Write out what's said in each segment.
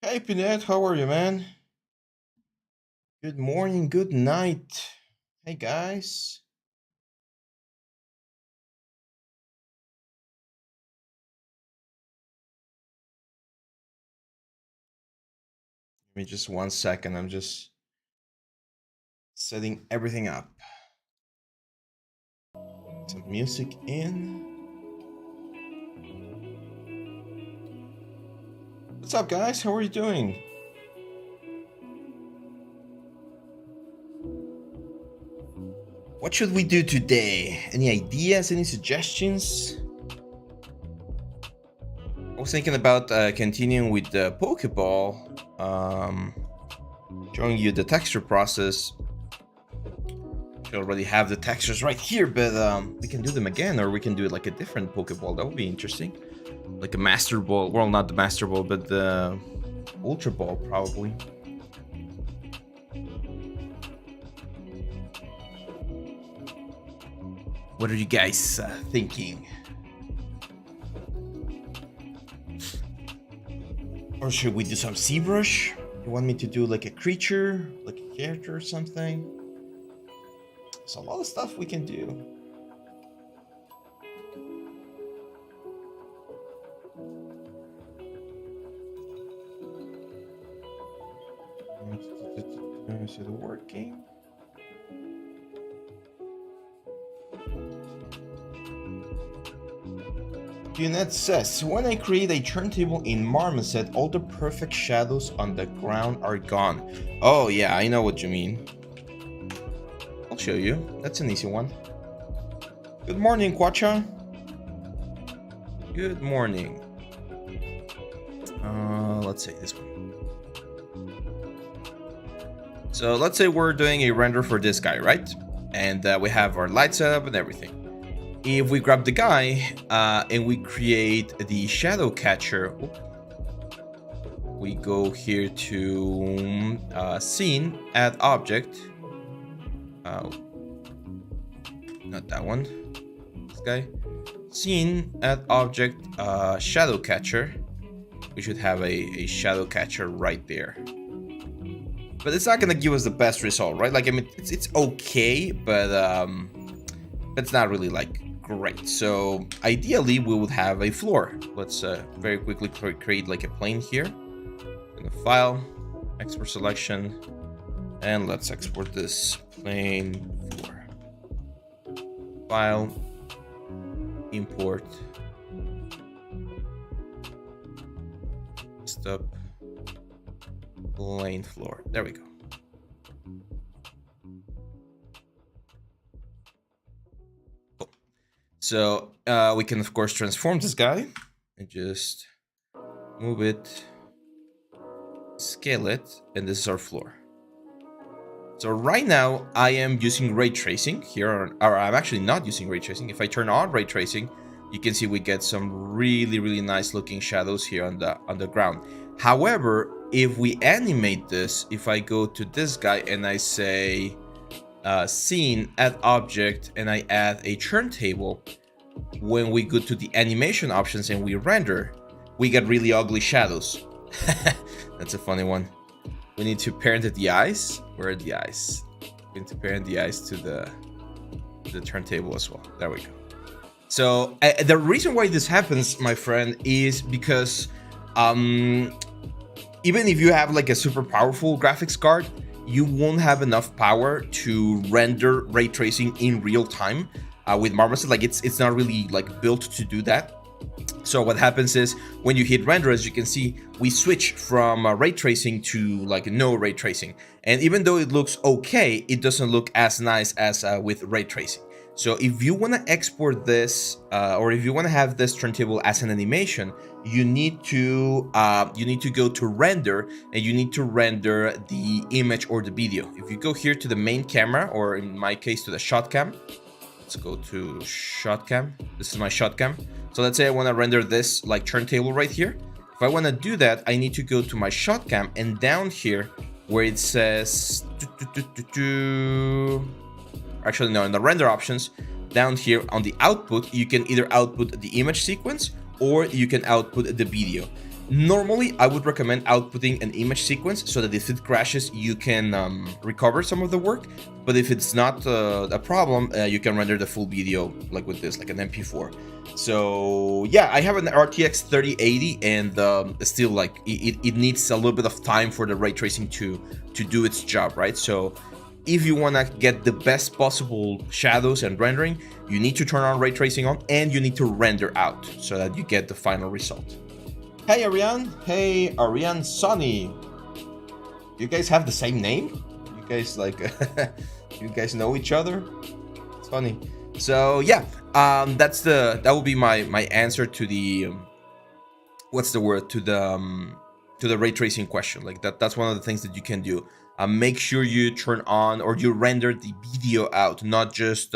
Hey Pinette, how are you, man? Good morning, good night. Hey guys. Give me just 1 second. I'm just setting everything up. Some music in. What's up, guys? How are you doing? What should we do today? Any ideas? Any suggestions? I was thinking about continuing with the Pokeball, showing you the texture process. I already have the textures right here, but we can do them again, or we can do it like a different Pokeball. That would be interesting. Like a Master Ball. Well, not the Master Ball, but the Ultra Ball, probably. What are you guys thinking? Or should we do some ZBrush? You want me to do like a creature, like a character or something? There's a lot of stuff we can do. Is it working? Unit says, when I create a turntable in Marmoset, all the perfect shadows on the ground are gone. Oh yeah, I know what you mean. I'll show you. That's an easy one. Good morning, Quacha. Good morning. Let's say this one. So let's say we're doing a render for this guy, right? And we have our light setup and everything. If we grab the guy and we create the shadow catcher, we go here to scene, add object. Not that one. This guy. Scene, add object, shadow catcher. We should have a shadow catcher right there. But it's not gonna give us the best result, right? Like, I mean, it's okay, but it's not really like great. So ideally we would have a floor. Let's very quickly create like a plane here. In the file, export selection, and let's export this plane floor. File, import, stop, plane floor. There we go. So we can, of course, transform this guy and just move it, scale it, and this is our floor. So right now I am using ray tracing here, or I'm actually not using ray tracing. If I turn on ray tracing, you can see we get some really nice looking shadows here on the ground. However, if we animate this, if I go to this guy and I say scene, add object, and I add a turntable, when we go to the animation options and we render, we get really ugly shadows. That's a funny one. We need to parent the eyes. Where are the eyes? We need to parent the eyes to the turntable as well. There we go. So the reason why this happens, my friend, is because even if you have like a super powerful graphics card, you won't have enough power to render ray tracing in real time with Marmoset. Like it's not really like built to do that. So what happens is when you hit render, as you can see, we switch from ray tracing to like no ray tracing. And even though it looks okay, it doesn't look as nice as with ray tracing. So if you want to export this, or if you want to have this turntable as an animation, you need to go to render, and you need to render the image or the video. If you go here to the main camera, or in my case to the shot cam, let's go to shot cam. This is my shot cam. So let's say I want to render this like turntable right here. If I want to do that, I need to go to my shot cam, and down here where it says actually no, in the render options, down here on the output, you can either output the image sequence or you can output the video. Normally, I would recommend outputting an image sequence so that if it crashes, you can recover some of the work. But if it's not a problem, you can render the full video like with this, like an MP4. So yeah, I have an RTX 3080, and still like it needs a little bit of time for the ray tracing to do its job, right? So if you want to get the best possible shadows and rendering, you need to turn on ray tracing on, and you need to render out so that you get the final result. Hey Ariane, hey Ariane Sonny. You guys have the same name? You guys like, you guys know each other? It's funny. So yeah, that would be my answer to the what's the word, to the ray tracing question. Like that's one of the things that you can do. Make sure you turn on or you render the video out, not just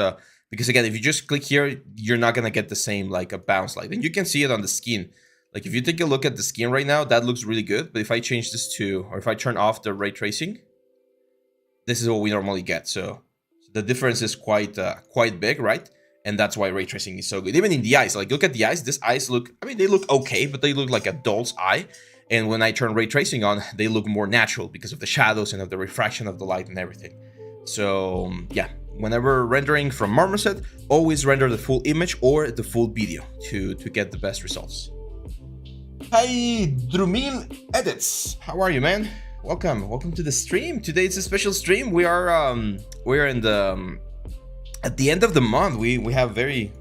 because again, if you just click here, you're not gonna get the same like a bounce light, and you can see it on the skin. Like if you take a look at the skin right now, that looks really good. But if I change this to, or if I turn off the ray tracing, this is what we normally get. So the difference is quite big, right? And that's why ray tracing is so good. Even in the eyes, like look at the eyes. These eyes look, I mean, they look okay, but they look like a doll's eye. And when I turn ray tracing on, they look more natural because of the shadows and of the refraction of the light and everything. So yeah, whenever rendering from Marmoset, always render the full image or the full video to get the best results. Hi, Drumil Edits. How are you, man? Welcome to the stream. Today it's a special stream. We are in the at the end of the month. We have very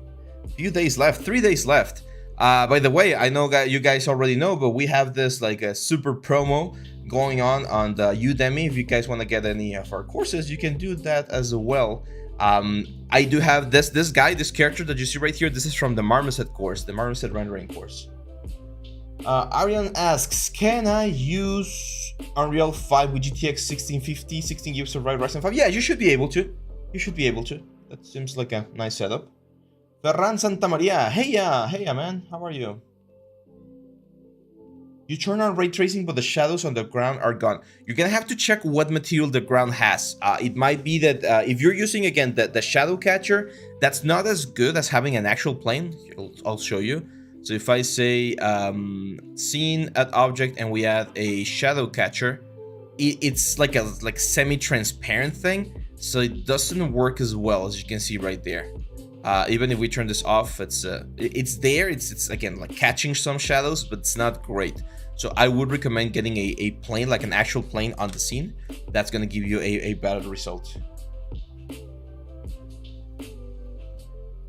few days left, 3 days left. By the way, I know you guys already know, but we have this like a super promo going on the Udemy. If you guys want to get any of our courses, you can do that as well. I do have this character that you see right here. This is from the Marmoset course, the Marmoset rendering course. Arian asks, can I use Unreal 5 with GTX 1650, 16 GB of Ryzen 5? Yeah, you should be able to. You should be able to. That seems like a nice setup. Ferran Santamaria, hey man, how are you? You turn on ray tracing, but the shadows on the ground are gone. You're gonna have to check what material the ground has. It might be that if you're using, again, the shadow catcher, that's not as good as having an actual plane. I'll show you. So if I say scene add object and we add a shadow catcher, it's like a semi-transparent thing, so it doesn't work as well as you can see right there. Even if we turn this off, it's there. It's again like catching some shadows, but it's not great. So I would recommend getting a plane, like an actual plane on the scene. That's gonna give you a better result.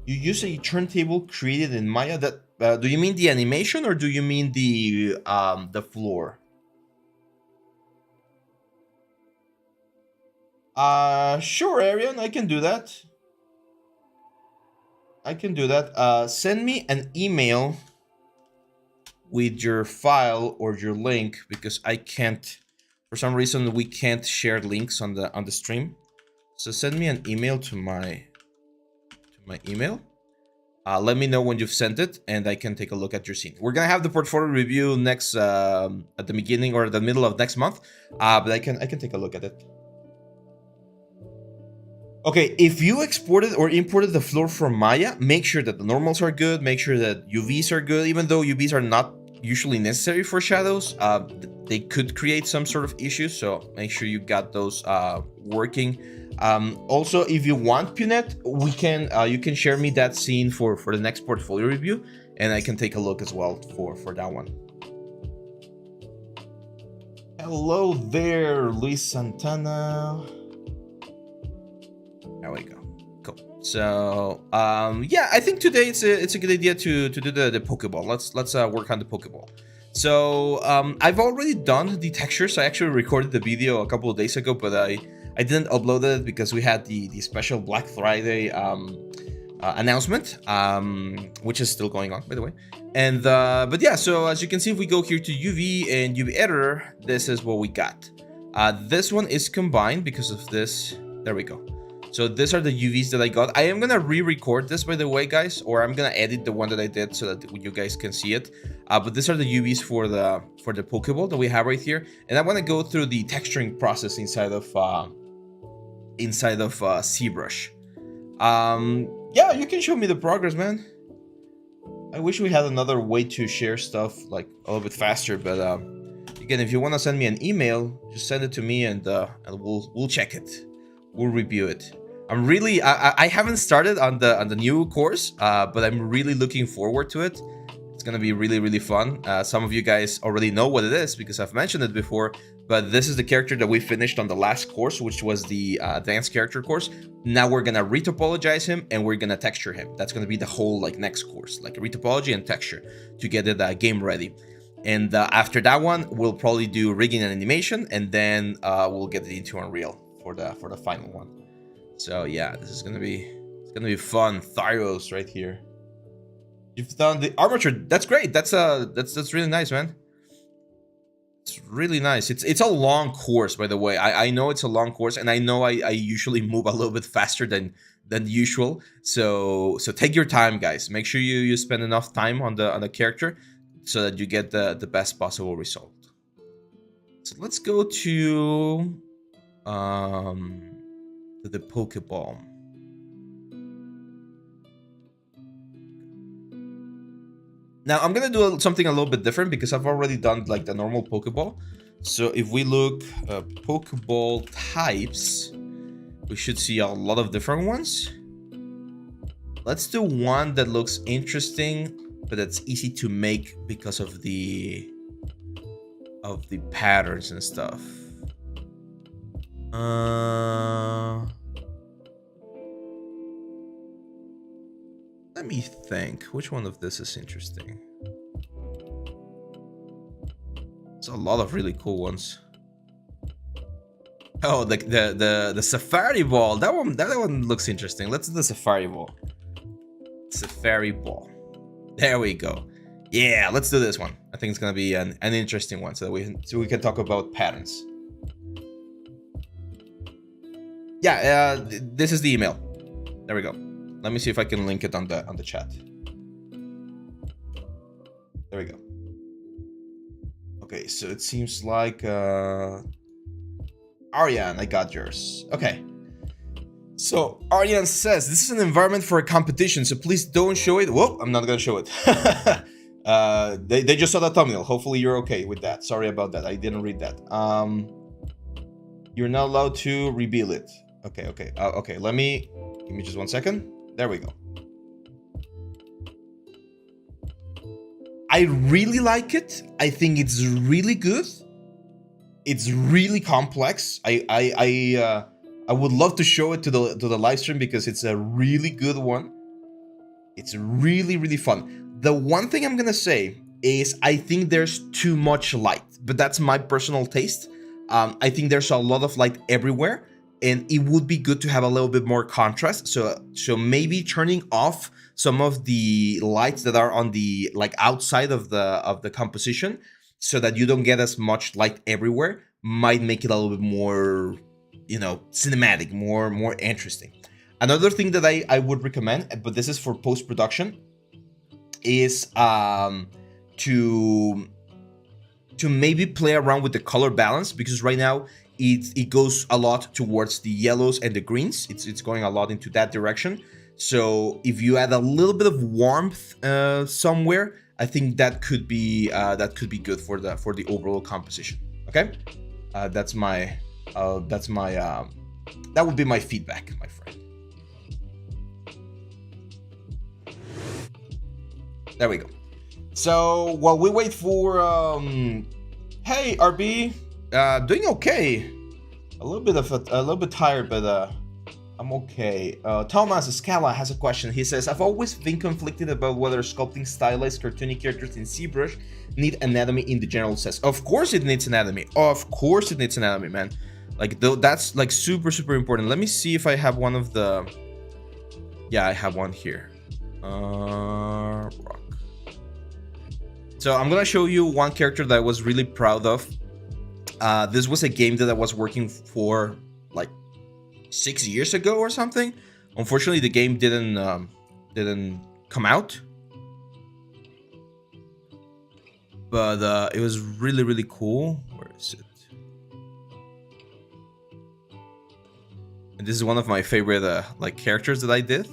You use a turntable created in Maya. That do you mean the animation or do you mean the floor? Sure, Arian, I can do that. Send me an email with your file or your link, because I can't, for some reason we can't share links on the stream. So send me an email to my email. Let me know when you've sent it, and I can take a look at your scene. We're gonna have the portfolio review next at the beginning or the middle of next month, but I can take a look at it. Okay, if you exported or imported the floor from Maya, make sure that the normals are good, make sure that UVs are good. Even though UVs are not usually necessary for shadows, they could create some sort of issues, so make sure you got those working. Also, if you want Punet, we can you can share me that scene for the next portfolio review, and I can take a look as well for that one. Hello there, Luis Santana. There we go. Cool. So yeah, I think today it's a good idea to do the Pokeball. Let's work on the Pokeball. So I've already done the textures. I actually recorded the video a couple of days ago, but I didn't upload it because we had the special Black Friday announcement, which is still going on, by the way. And but yeah, so as you can see, if we go here to UV and UV editor, this is what we got. This one is combined because of this. There we go. So these are the UVs that I got. I am gonna re-record this, by the way, guys, or I'm gonna edit the one that I did so that you guys can see it. But these are the UVs for the Pokeball that we have right here, and I want to go through the texturing process inside of ZBrush. Yeah, you can show me the progress, man. I wish we had another way to share stuff like a little bit faster, but again, if you want to send me an email, just send it to me and we'll check it. We'll review it. I'm really I haven't started on the new course, but I'm really looking forward to it. It's gonna be really fun. Some of you guys already know what it is because I've mentioned it before, but this is the character that we finished on the last course, which was the advanced character course. Now we're gonna retopologize him and we're gonna texture him. That's gonna be the whole like next course, like retopology and texture to get it game ready. And after that one, we'll probably do rigging and animation, and then we'll get it into Unreal for the final one. So yeah, this is gonna be fun. Thyros right here. You've done the armature. That's great. That's really nice, man. It's really nice. It's a long course, by the way. I know it's a long course, and I know I usually move a little bit faster than usual. So take your time, guys. Make sure you spend enough time on the character so that you get the best possible result. So let's go to the Pokeball. Now I'm gonna do something a little bit different because I've already done like the normal Pokeball. So if we look Pokeball types, we should see a lot of different ones. Let's do one that looks interesting, but that's easy to make because of the patterns and stuff. Let me think. Which one of this is interesting? There's a lot of really cool ones. Oh, the Safari Ball. That one looks interesting. Let's do the Safari Ball. Safari Ball. There we go. Yeah, let's do this one. I think it's gonna be an interesting one, so we can talk about patterns. Yeah, this is the email. There we go. Let me see if I can link it on the chat. There we go. Okay, so it seems like Aryan, I got yours. Okay. So Aryan says this is an environment for a competition, so please don't show it. Whoa, I'm not gonna show it. They just saw the thumbnail. Hopefully you're okay with that. Sorry about that. I didn't read that. You're not allowed to reveal it. Okay. Okay. Give me just 1 second. There we go. I really like it. I think it's really good. It's really complex. I would love to show it to the live stream because it's a really good one. It's really fun. The one thing I'm gonna say is I think there's too much light, but that's my personal taste. I think there's a lot of light everywhere, and it would be good to have a little bit more contrast. So maybe turning off some of the lights that are on the like outside of the composition, so that you don't get as much light everywhere, might make it a little bit more, cinematic, more interesting. Another thing that I would recommend, but this is for post-production, is to maybe play around with the color balance, because right now it goes a lot towards the yellows and the greens. It's going a lot into that direction. So if you add a little bit of warmth somewhere, I think that could be good for the overall composition. Okay, that would be my feedback, my friend. There we go. So while we wait for hey RB, doing okay. A little bit tired, but I'm okay. Thomas Scala has a question. He says, I've always been conflicted about whether sculpting stylized cartoony characters in ZBrush need anatomy in the general sense. Of course it needs anatomy. Of course it needs anatomy, man. Like, that's like super important. Let me see if I have one of the... Yeah, I have one here. Rock. So I'm gonna show you one character that I was really proud of. This was a game that I was working for like 6 years ago or something. Unfortunately, the game didn't come out, but it was really cool. Where is it? And this is one of my favorite like characters that I did.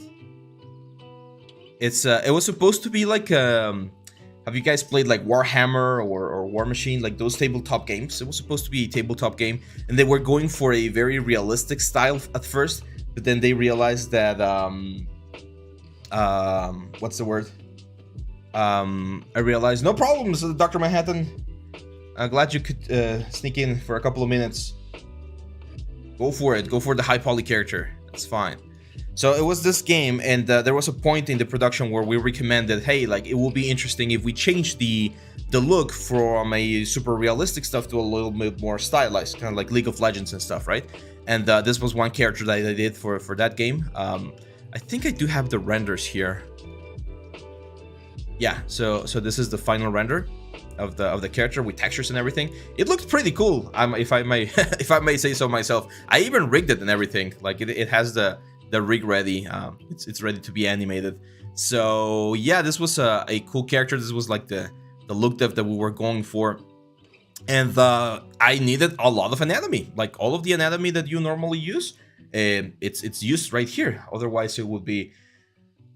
it was supposed to be like have you guys played like Warhammer or War Machine, like those tabletop games? It was supposed to be a tabletop game, and they were going for a very realistic style at first, but then they realized that what's the word? I realized no problems, Dr. Manhattan. I'm glad you could sneak in for a couple of minutes. Go for it. Go for the high poly character. That's fine. So it was this game, and there was a point in the production where we recommended, hey, like it will be interesting if we change the look from a super realistic stuff to a little bit more stylized, kind of like League of Legends and stuff, right? And this was one character that I did for that game. I think I do have the renders here. Yeah, so this is the final render of the character with textures and everything. It looked pretty cool. If I may if I may say so myself. I even rigged it and everything. Like it has the rig ready. It's ready to be animated. So yeah, this was a cool character. This was like the look that we were going for, and I needed a lot of anatomy, like all of the anatomy that you normally use. It's used right here. Otherwise, it would be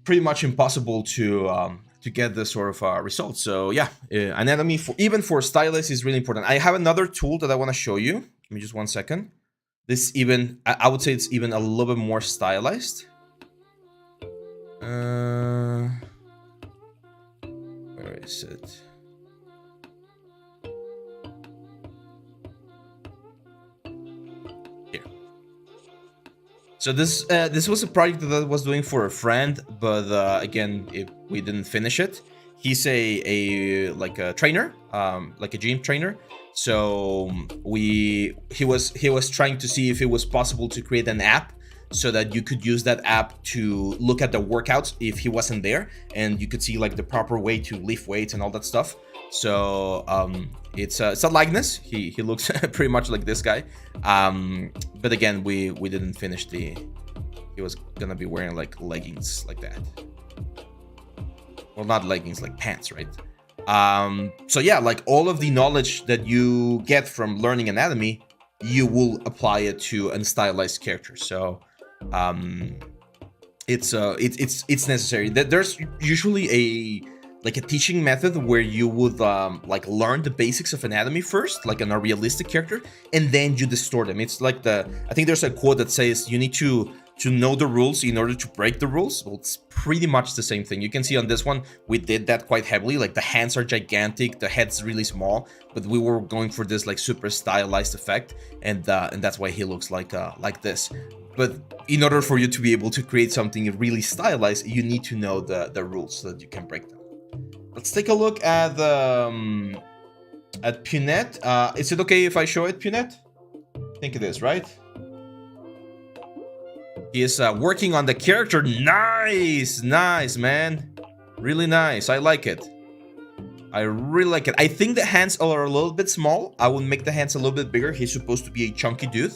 pretty much impossible to get this sort of result. So yeah, anatomy even for stylists is really important. I have another tool that I want to show you. Give me just 1 second. This even, I would say it's even a little bit more stylized. Where is it? Here. So this was a project that I was doing for a friend, but again, we didn't finish it. He's a trainer, like a gym trainer. So he was trying to see if it was possible to create an app so that you could use that app to look at the workouts if he wasn't there, and you could see like the proper way to lift weights and all that stuff. So it's a likeness. He looks pretty much like this guy. But again, we didn't finish he was gonna be wearing like leggings like that. Well, not leggings, like pants, right? So yeah, like all of the knowledge that you get from learning anatomy, you will apply it to a stylized character. So it's necessary. There's usually a teaching method where you would like learn the basics of anatomy first, like on a realistic character, and then you distort them. It's like I think there's a quote that says you need to know the rules in order to break the rules. Well, it's pretty much the same thing. You can see on this one, we did that quite heavily. Like the hands are gigantic, the head's really small, but we were going for this like super stylized effect, and that's why he looks like this. But in order for you to be able to create something really stylized, you need to know the rules so that you can break them. Let's take a look at Punette. Is it okay if I show it, Punette? I think it is, right? He is working on the character. Nice, man. Really nice. I like it. I really like it. I think the hands are a little bit small. I would make the hands a little bit bigger. He's supposed to be a chunky dude.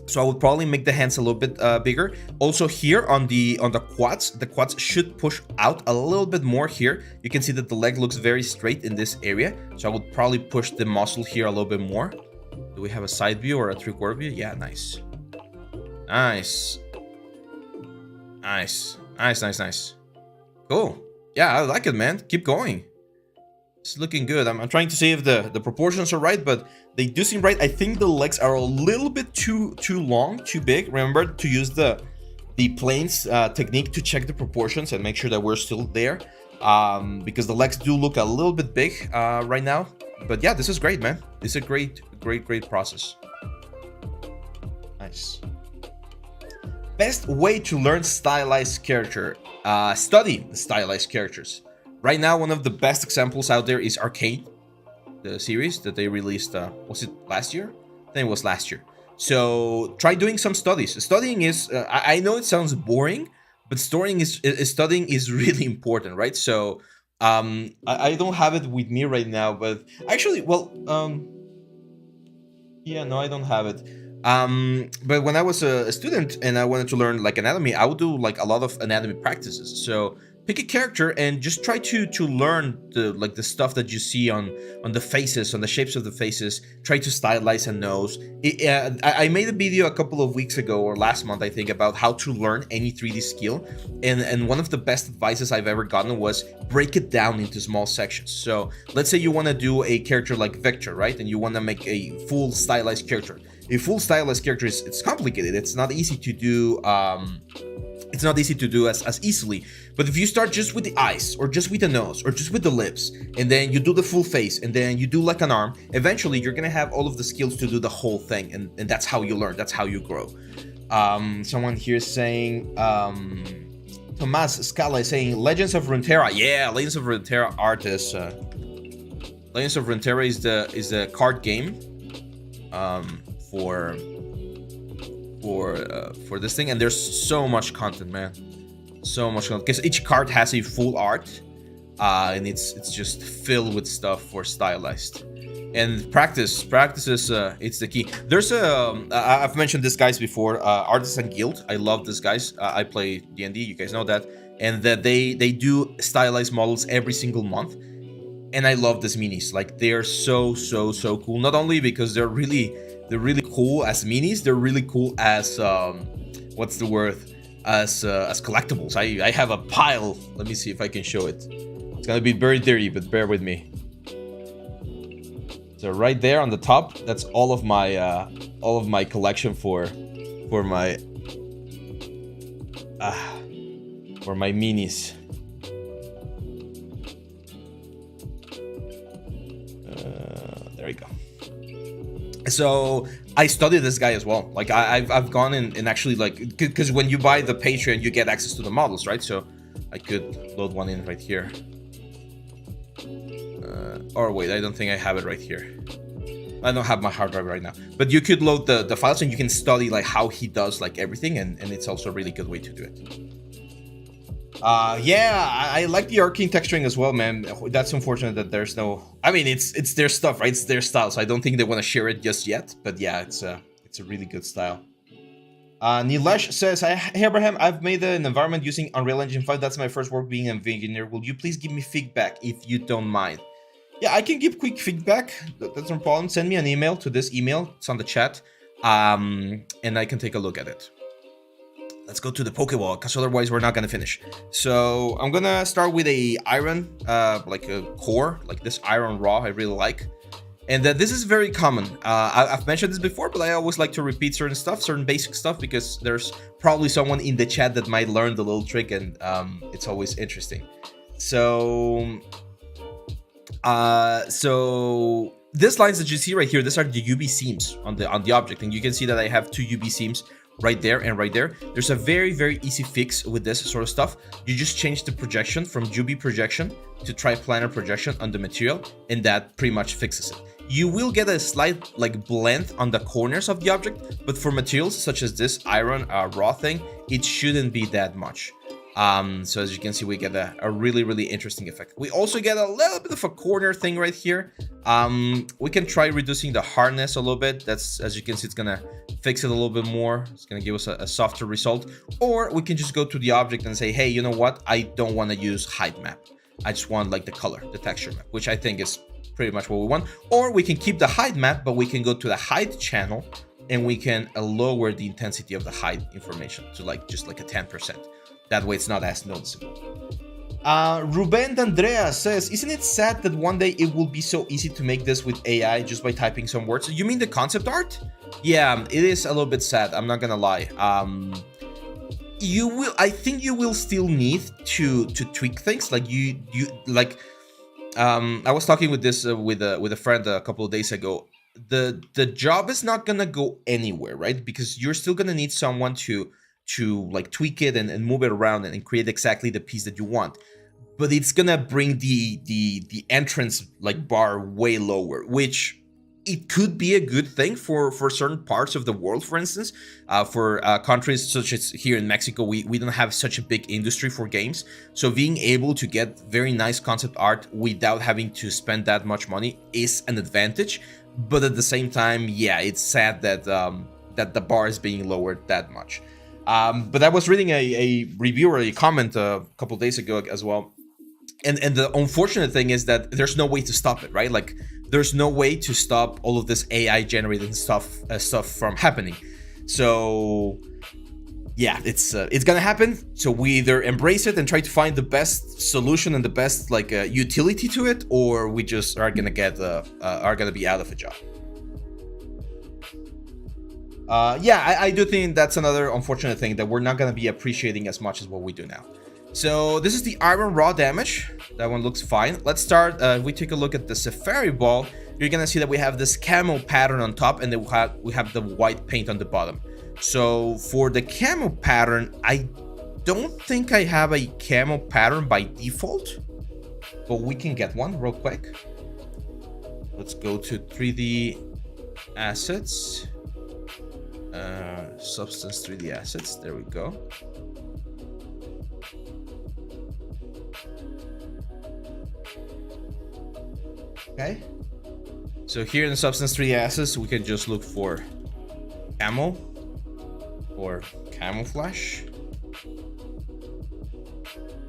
So I would probably make the hands a little bit bigger. Also here on the quads should push out a little bit more here. You can see that the leg looks very straight in this area. So I would probably push the muscle here a little bit more. Do we have a side view or a 3/4 view? Yeah, nice. Nice. Cool. Yeah, I like it, man. Keep going. It's looking good. I'm trying to see if the proportions are right, but they do seem right. I think the legs are a little bit too long, too big. Remember to use the planes technique to check the proportions and make sure that we're still there, because the legs do look a little bit big right now. But yeah, this is great, man. This is a great process. Nice. Best way to learn stylized character. Study stylized characters. Right now, one of the best examples out there is Arcane, the series that they released. Was it last year? I think it was last year. So try doing some studies. Studying is, I know it sounds boring, but studying is really important, right? So I don't have it with me right now, but actually, well, yeah, no, I don't have it. But when I was a student and I wanted to learn like anatomy, I would do like a lot of anatomy practices. So pick a character and just try to learn the stuff that you see on the faces, on the shapes of the faces. Try to stylize a nose. I made a video a couple of weeks ago, or last month I think, about how to learn any 3D skill, and one of the best advices I've ever gotten was break it down into small sections. So let's say you want to do a character like Victor, right, and you want to make a full stylized character. A full stylized character it's complicated. It's not easy to do. It's not easy to do as easily. But if you start just with the eyes, or just with the nose, or just with the lips, and then you do the full face, and then you do like an arm, eventually you're gonna have all of the skills to do the whole thing, and that's how you learn, that's how you grow. Someone here saying, Tomas Scala is saying, Legends of Runeterra. Yeah, Legends of Runeterra artist. Legends of Runeterra is the card game for this thing, and there's so much content, man, so much content, because each card has a full art, and it's just filled with stuff for stylized. And practice is it's the key. There's I've mentioned this guys before, Artisan Guild. I love these guys. I play D&D, you guys know that, and that they do stylized models every single month, and I love these minis. Like, they're so cool, not only because they're really cool as minis, they're really cool as what's the word, as collectibles. I have a pile. Let me see if I can show it. It's gonna be very dirty, but bear with me. So right there on the top, that's all of my collection for my minis. There we go. So I studied this guy as well. Like, I've gone and actually, like, because when you buy the Patreon, you get access to the models, right? So I could load one in right here. Or wait, I don't think I have it right here. I don't have my hard drive right now. But you could load the files, and you can study like how he does like everything, and it's also a really good way to do it. Yeah, I like the arcane texturing as well, man. That's unfortunate that there's no. I mean, it's their stuff, right? It's their style, so I don't think they want to share it just yet. But yeah, it's a really good style. Nilesh says, "Hey Abraham, I've made an environment using Unreal Engine 5. That's my first work being an engineer. Will you please give me feedback if you don't mind?" Yeah, I can give quick feedback. That's no problem. Send me an email to this email. It's on the chat, and I can take a look at it. Let's go to the Pokeball, because otherwise we're not gonna finish. So I'm gonna start with a iron, like a core, like this iron raw. I really like, and this is very common. I've mentioned this before, but I always like to repeat certain stuff, certain basic stuff, because there's probably someone in the chat that might learn the little trick, and it's always interesting. So these lines that you see right here, these are the UV seams on the object, and you can see that I have two UV seams right there and right there. There's a very easy fix with this sort of stuff. You just change the projection from UV projection to triplanar projection on the material, and that pretty much fixes it. You will get a slight like blend on the corners of the object, but for materials such as this iron raw thing, it shouldn't be that much. So as you can see, we get a really interesting effect. We also get a little bit of a corner thing right here. We can try reducing the hardness a little bit. That's, as you can see, it's gonna fix it a little bit more. It's gonna give us a softer result. Or we can just go to the object and say, hey, you know what? I don't want to use height map. I just want like the color, the texture map, which I think is pretty much what we want. Or we can keep the height map, but we can go to the height channel, and we can lower the intensity of the height information to like just like a 10%. That way it's not as noticeable. Ruben Andrea says, isn't it sad that one day it will be so easy to make this with AI just by typing some words? You mean the concept art? Yeah, it is a little bit sad, I'm not gonna lie. I think you will still need to tweak things. Like I was talking with this with a friend a couple of days ago. The job is not gonna go anywhere, right? Because you're still gonna need someone to like tweak it and move it around and create exactly the piece that you want. But it's gonna bring the entrance like bar way lower, which it could be a good thing for certain parts of the world. For instance, for countries such as here in Mexico, we don't have such a big industry for games. So being able to get very nice concept art without having to spend that much money is an advantage. But at the same time, yeah, it's sad that that the bar is being lowered that much. But I was reading a review or a comment a couple days ago as well. And the unfortunate thing is that there's no way to stop it, right? Like there's no way to stop all of this AI generated stuff from happening. So yeah, it's gonna happen. So we either embrace it and try to find the best solution and the best like utility to it, or we just are gonna be out of a job. Yeah, I do think that's another unfortunate thing that we're not gonna be appreciating as much as what we do now. So this is the iron raw damage. That one looks fine. Let's start. If we take a look at the Safari ball, you're gonna see that we have this camo pattern on top, and then we have the white paint on the bottom. So for the camo pattern, I don't think I have a camo pattern by default, but we can get one real quick. Let's go to 3D assets, substance 3D assets. There we go. Okay. So here in the substance 3D assets, we can just look for camo or camouflage.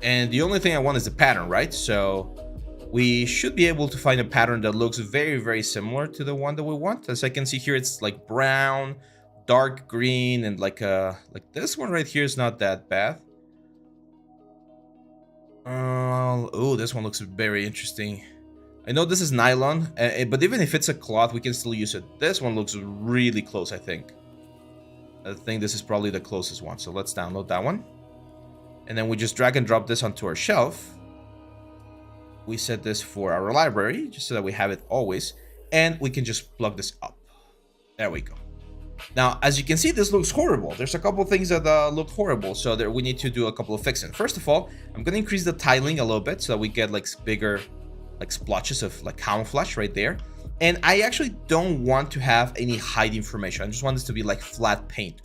And the only thing I want is the pattern, right? So we should be able to find a pattern that looks very, very similar to the one that we want. As I can see here, it's like brown, dark green, and like this one right here is not that bad. Oh, this one looks very interesting. I know this is nylon, but even if it's a cloth, we can still use it. This one looks really close, I think. I think this is probably the closest one. So let's download that one. And then we just drag and drop this onto our shelf. We set this for our library, just so that we have it always. And we can just plug this up. There we go. Now, as you can see, this looks horrible. There's a couple things that look horrible, so there we need to do a couple of fixing. First of all, I'm going to increase the tiling a little bit so that we get like bigger like splotches of like camouflage right there. And I actually don't want to have any hide information. I just want this to be like flat paint.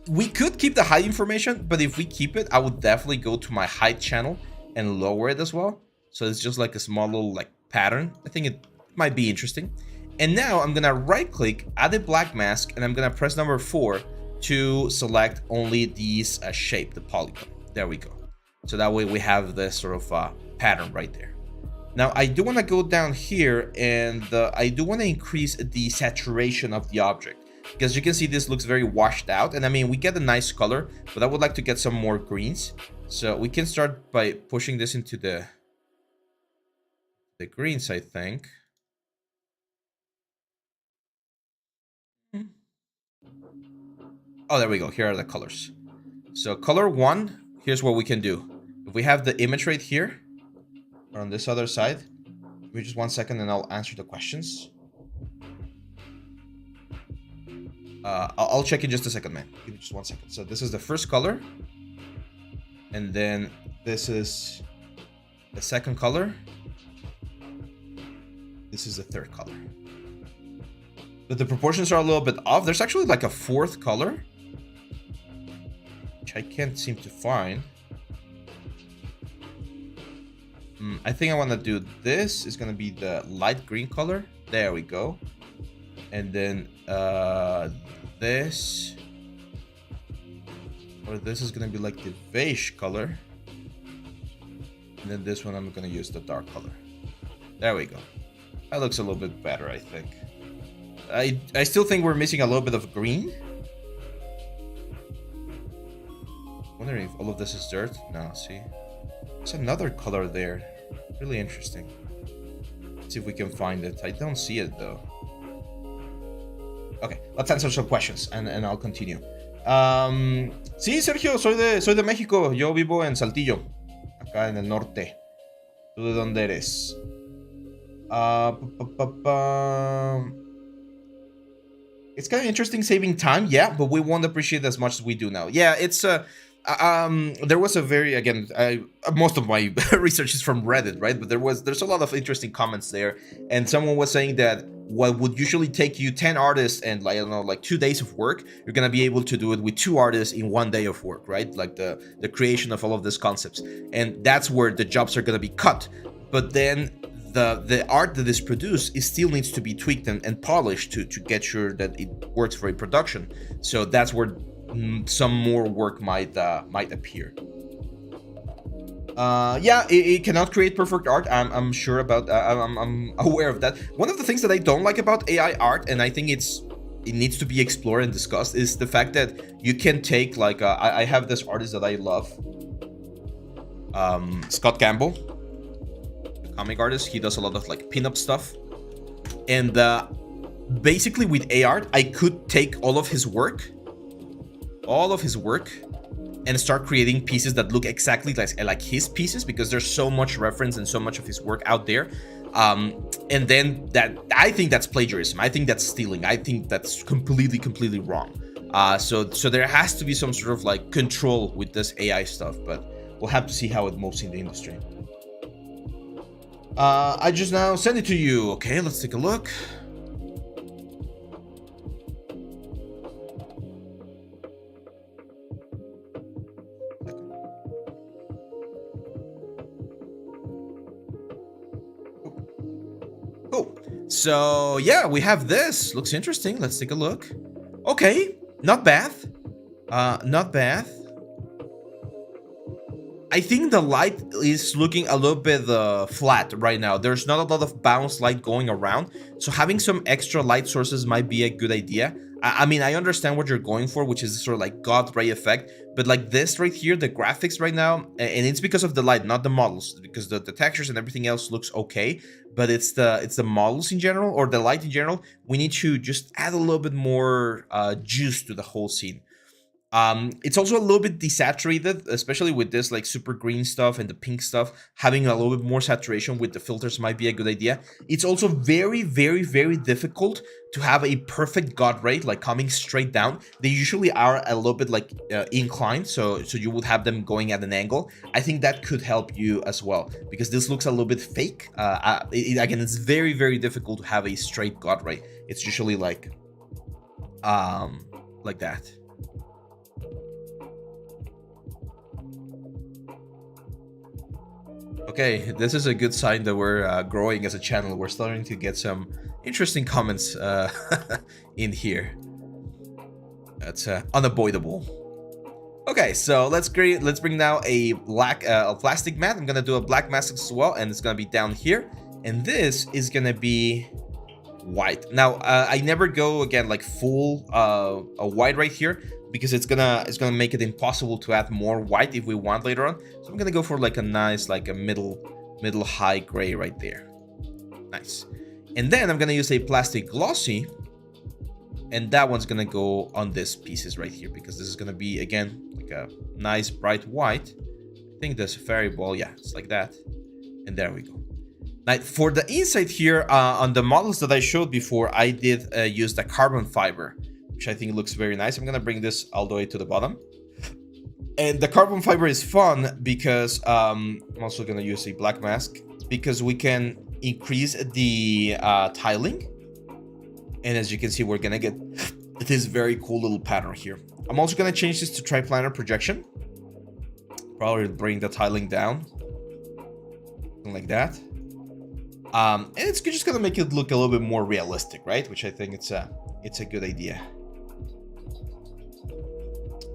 We could keep the hide information, but if we keep it, I would definitely go to my hide channel and lower it as well. So it's just like a small little like pattern. I think it might be interesting. And now I'm gonna right click, add a black mask, and I'm gonna press number 4 to select only these shape, the polygon. There we go. So that way we have this sort of pattern right there. Now I do want to go down here, and I do want to increase the saturation of the object, because you can see this looks very washed out, and I mean we get a nice color, but I would like to get some more greens. So we can start by pushing this into the greens, I think. Oh, there we go. Here are the colors. So color 1, here's what we can do. If we have the image right here, or on this other side, give me just 1 second and I'll answer the questions. I'll check in just a second, man. Give me just 1 second. So this is the first color. And then this is the second color. This is the third color. But the proportions are a little bit off. There's actually like a fourth color, which I can't seem to find. I think I want to do this. Is going to be the light green color. There we go. And then this. Or this is going to be like the beige color. And then this one I'm going to use the dark color. There we go. That looks a little bit better, I think. I still think we're missing a little bit of green. Wondering if all of this is dirt. No, see. There's another color there. Really interesting. Let's see if we can find it. I don't see it though. Okay, let's answer some questions and I'll continue. Sí, Sergio, soy de México. Yo vivo en Saltillo, acá en el norte. ¿Tú de dónde eres? It's kind of interesting saving time, yeah, but we won't appreciate it as much as we do now. Yeah, it's there was a very, again, most of my research is from Reddit, right? But there's a lot of interesting comments there, and someone was saying that what would usually take you 10 artists and like, I don't know, like 2 days of work, you're gonna be able to do it with 2 artists in 1 day of work, right? Like the creation of all of these concepts, and that's where the jobs are gonna be cut. But then the art that is produced, it still needs to be tweaked and polished to get sure that it works for a production. So that's where some more work might appear. Yeah, it cannot create perfect art. I'm sure about. I'm aware of that. One of the things that I don't like about AI art, and I think it needs to be explored and discussed, is the fact that you can take like I have this artist that I love, Scott Campbell, the comic artist. He does a lot of like pinup stuff, and basically with AI art, I could take all of his work, and start creating pieces that look exactly like his pieces, because there's so much reference and so much of his work out there. And then I think that's plagiarism. I think that's stealing. I think that's completely wrong. So there has to be some sort of like control with this AI stuff, but we'll have to see how it moves in the industry. I just now sent it to you. Okay, let's take a look. Cool. So yeah, we have this. Looks interesting. Let's take a look. Okay, not bad. Not bad. I think the light is looking a little bit flat right now. There's not a lot of bounce light going around, so having some extra light sources might be a good idea. I mean, I understand what you're going for, which is sort of like God ray effect, but like this right here, the graphics right now, and it's because of the light, not the models, because the textures and everything else looks okay, but it's the models in general, or the light in general. We need to just add a little bit more juice to the whole scene. It's also a little bit desaturated, especially with this like super green stuff and the pink stuff. Having a little bit more saturation with the filters might be a good idea. It's also very difficult to have a perfect God ray like coming straight down. They usually are a little bit like inclined, so you would have them going at an angle. I think that could help you as well, because this looks a little bit fake. Again, it's very difficult to have a straight God ray. It's usually like that. Okay, this is a good sign that we're growing as a channel. We're starting to get some interesting comments in here. That's unavoidable. Okay, so let's bring now a black plastic mat. I'm gonna do a black mask as well, and it's gonna be down here. And this is gonna be white. Now, I never go again like full a white right here, because it's gonna make it impossible to add more white if we want later on. So I'm gonna go for like a nice, like a middle high gray right there. Nice. And then I'm gonna use a plastic glossy, and that one's gonna go on this pieces right here, because this is gonna be again like a nice bright white. I think the safari ball, yeah, it's like that. And there we go. Now for the inside here, on the models that I showed before, I did use the carbon fiber, which I think looks very nice. I'm gonna bring this all the way to the bottom. And the carbon fiber is fun because I'm also gonna use a black mask, because we can increase the tiling. And as you can see, we're gonna get this very cool little pattern here. I'm also gonna change this to triplanar projection. Probably bring the tiling down, something like that. And it's just gonna make it look a little bit more realistic, right? Which I think it's a good idea.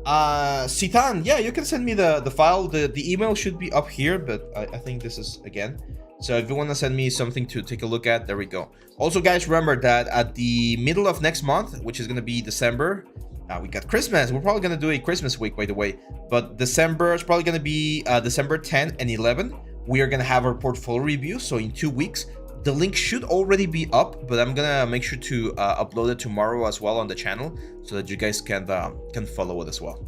Citan, yeah, you can send me the file. The email should be up here, but I think this is again. So if you want to send me something to take a look at, there we go. Also, guys, remember that at the middle of next month, which is gonna be December, we got Christmas. We're probably gonna do a Christmas week, by the way. But December is probably gonna be December 10 and 11. We are gonna have our portfolio review. So in 2 weeks. The link should already be up, but I'm gonna make sure to upload it tomorrow as well on the channel, so that you guys can follow it as well.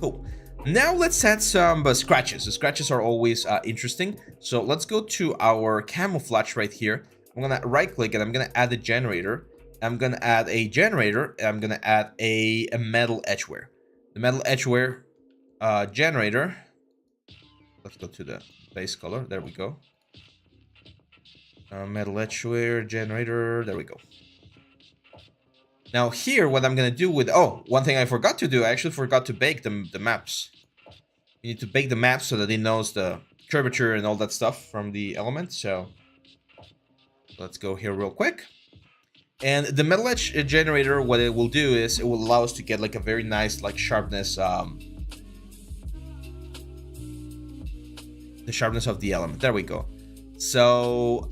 Cool. Now let's add some scratches. The scratches are always interesting. So let's go to our camouflage right here. I'm gonna right click and I'm gonna add a generator. I'm gonna add a generator, and I'm gonna add a metal etchware. The metal etchware generator. Let's go to the base color. There we go. Metal etchware generator. There we go. Now here, what I'm gonna do with one thing I forgot to do. I actually forgot to bake the maps. You need to bake the maps so that it knows the curvature and all that stuff from the element. So let's go here real quick. And the metal edge generator, what it will do is it will allow us to get like a very nice like sharpness, the sharpness of the element. There we go. So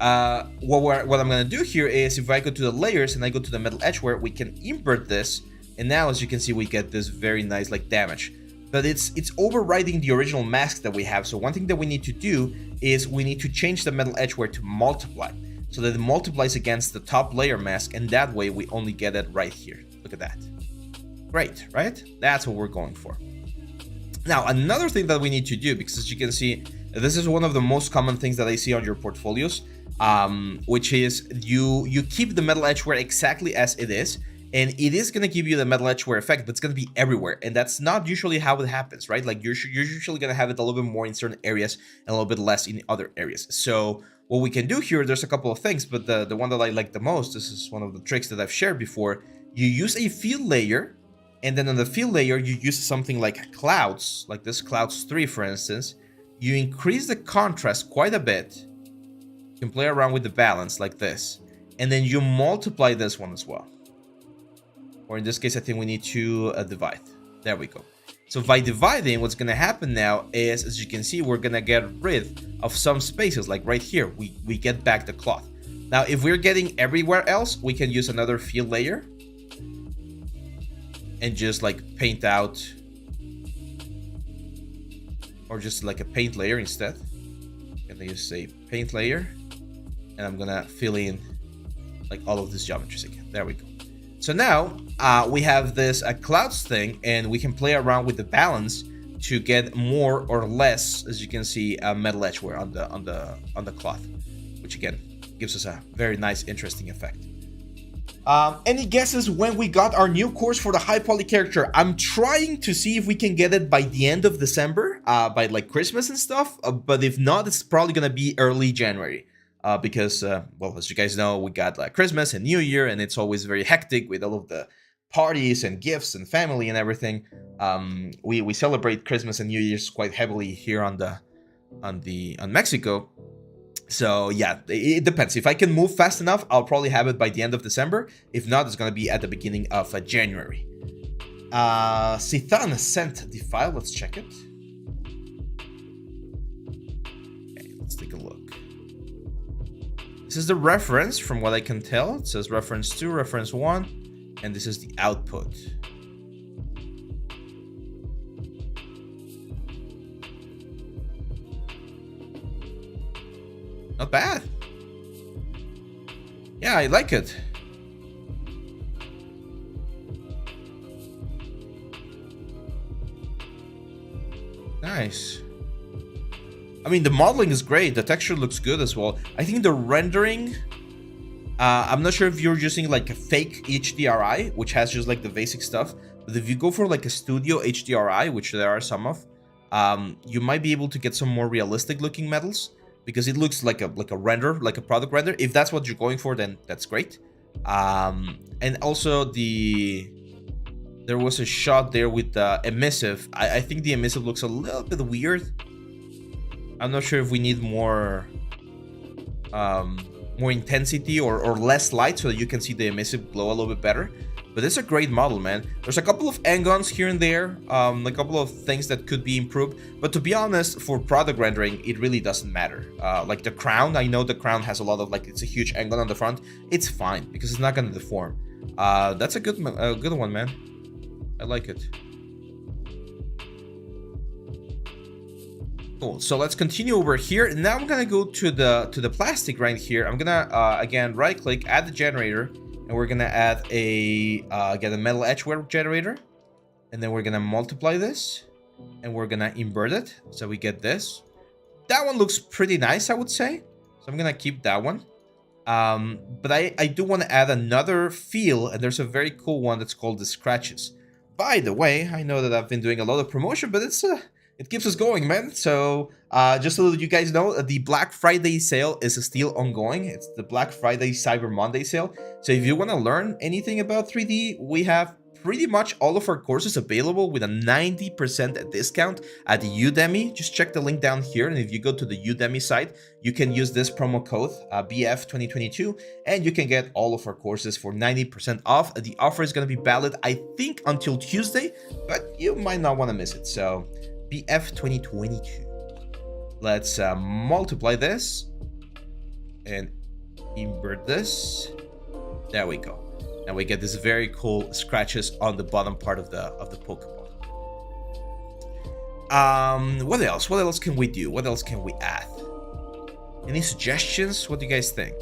what I'm gonna do here is if I go to the layers and I go to the metal edge where we can invert this, and now as you can see we get this very nice like damage. But it's overriding the original mask that we have. So one thing that we need to do is we need to change the metal edge to multiply, so that it multiplies against the top layer mask, and that way we only get it right here. Look at that. Great, right? That's what we're going for. Now, another thing that we need to do, because as you can see, this is one of the most common things that I see on your portfolios, which is you keep the metal edge exactly as it is, and it is going to give you the metal edge effect, but it's going to be everywhere, and that's not usually how it happens, right? Like you're usually going to have it a little bit more in certain areas and a little bit less in other areas. So what we can do here, there's a couple of things, but the one that I like the most, this is one of the tricks that I've shared before. You use a fill layer, and then on the fill layer, you use something like clouds, like this clouds 3, for instance. You increase the contrast quite a bit. You can play around with the balance like this, and then you multiply this one as well. Or in this case, I think we need to divide. There we go. So by dividing, what's going to happen now is, as you can see, we're going to get rid of some spaces, like right here. We get back the cloth. Now, if we're getting everywhere else, we can use another fill layer and just like paint out, or just like a paint layer instead. I'm gonna use a paint layer, and I'm gonna fill in like all of these geometries again. There we go. So now we have this clouds thing, and we can play around with the balance to get more or less, as you can see, metal edge on the cloth, which again gives us a very nice, interesting effect. Any guesses when we got our new course for the high poly character? I'm trying to see if we can get it by the end of December, by like Christmas and stuff. But if not, it's probably gonna be early January. Because, well, as you guys know, we got Christmas and New Year, and it's always very hectic with all of the parties and gifts and family and everything. We celebrate Christmas and New Year's quite heavily here on Mexico. So yeah, it depends. If I can move fast enough, I'll probably have it by the end of December. If not, it's gonna be at the beginning of January. Sithan sent the file. Let's check it. Okay, let's take a look. This is the reference, from what I can tell. It says reference 2, reference 1, and this is the output. Not bad. Yeah, I like it. Nice. I mean, the modeling is great. The texture looks good as well. I think the rendering, I'm not sure if you're using like a fake HDRI, which has just like the basic stuff. But if you go for like a studio HDRI, which there are some of, you might be able to get some more realistic looking metals, because it looks like a render, like a product render. If that's what you're going for, then that's great. And also there was a shot there with the emissive. I think the emissive looks a little bit weird. I'm not sure if we need more intensity or less light so that you can see the emissive glow a little bit better. But it's a great model, man. There's a couple of angons here and there, a couple of things that could be improved. But to be honest, for product rendering, it really doesn't matter. Like the crown, I know the crown has a lot of it's a huge angon on the front. It's fine because it's not gonna deform. That's a good one, man. I like it. Cool. So let's continue over here. Now I'm gonna go to the plastic right here. I'm gonna again right click, add the generator, and we're gonna add get a metal edgeware generator, and then we're gonna multiply this, and we're gonna invert it so we get this. That one looks pretty nice, I would say. So I'm gonna keep that one. But I do want to add another feel, and there's a very cool one that's called the scratches. By the way, I know that I've been doing a lot of promotion, but it keeps us going, man. So just so that you guys know, the Black Friday sale is still ongoing. It's the Black Friday Cyber Monday sale. So if you want to learn anything about 3D, we have pretty much all of our courses available with a 90% discount at Udemy. Just check the link down here, and if you go to the Udemy site, you can use this promo code BF2022, and you can get all of our courses for 90% off. The offer is going to be valid, I think, until Tuesday, but you might not want to miss it. So BF2022. Let's multiply this and invert this. There we go. And we get this very cool scratches on the bottom part of the Pokemon. What else? What else can we do? What else can we add? Any suggestions? What do you guys think?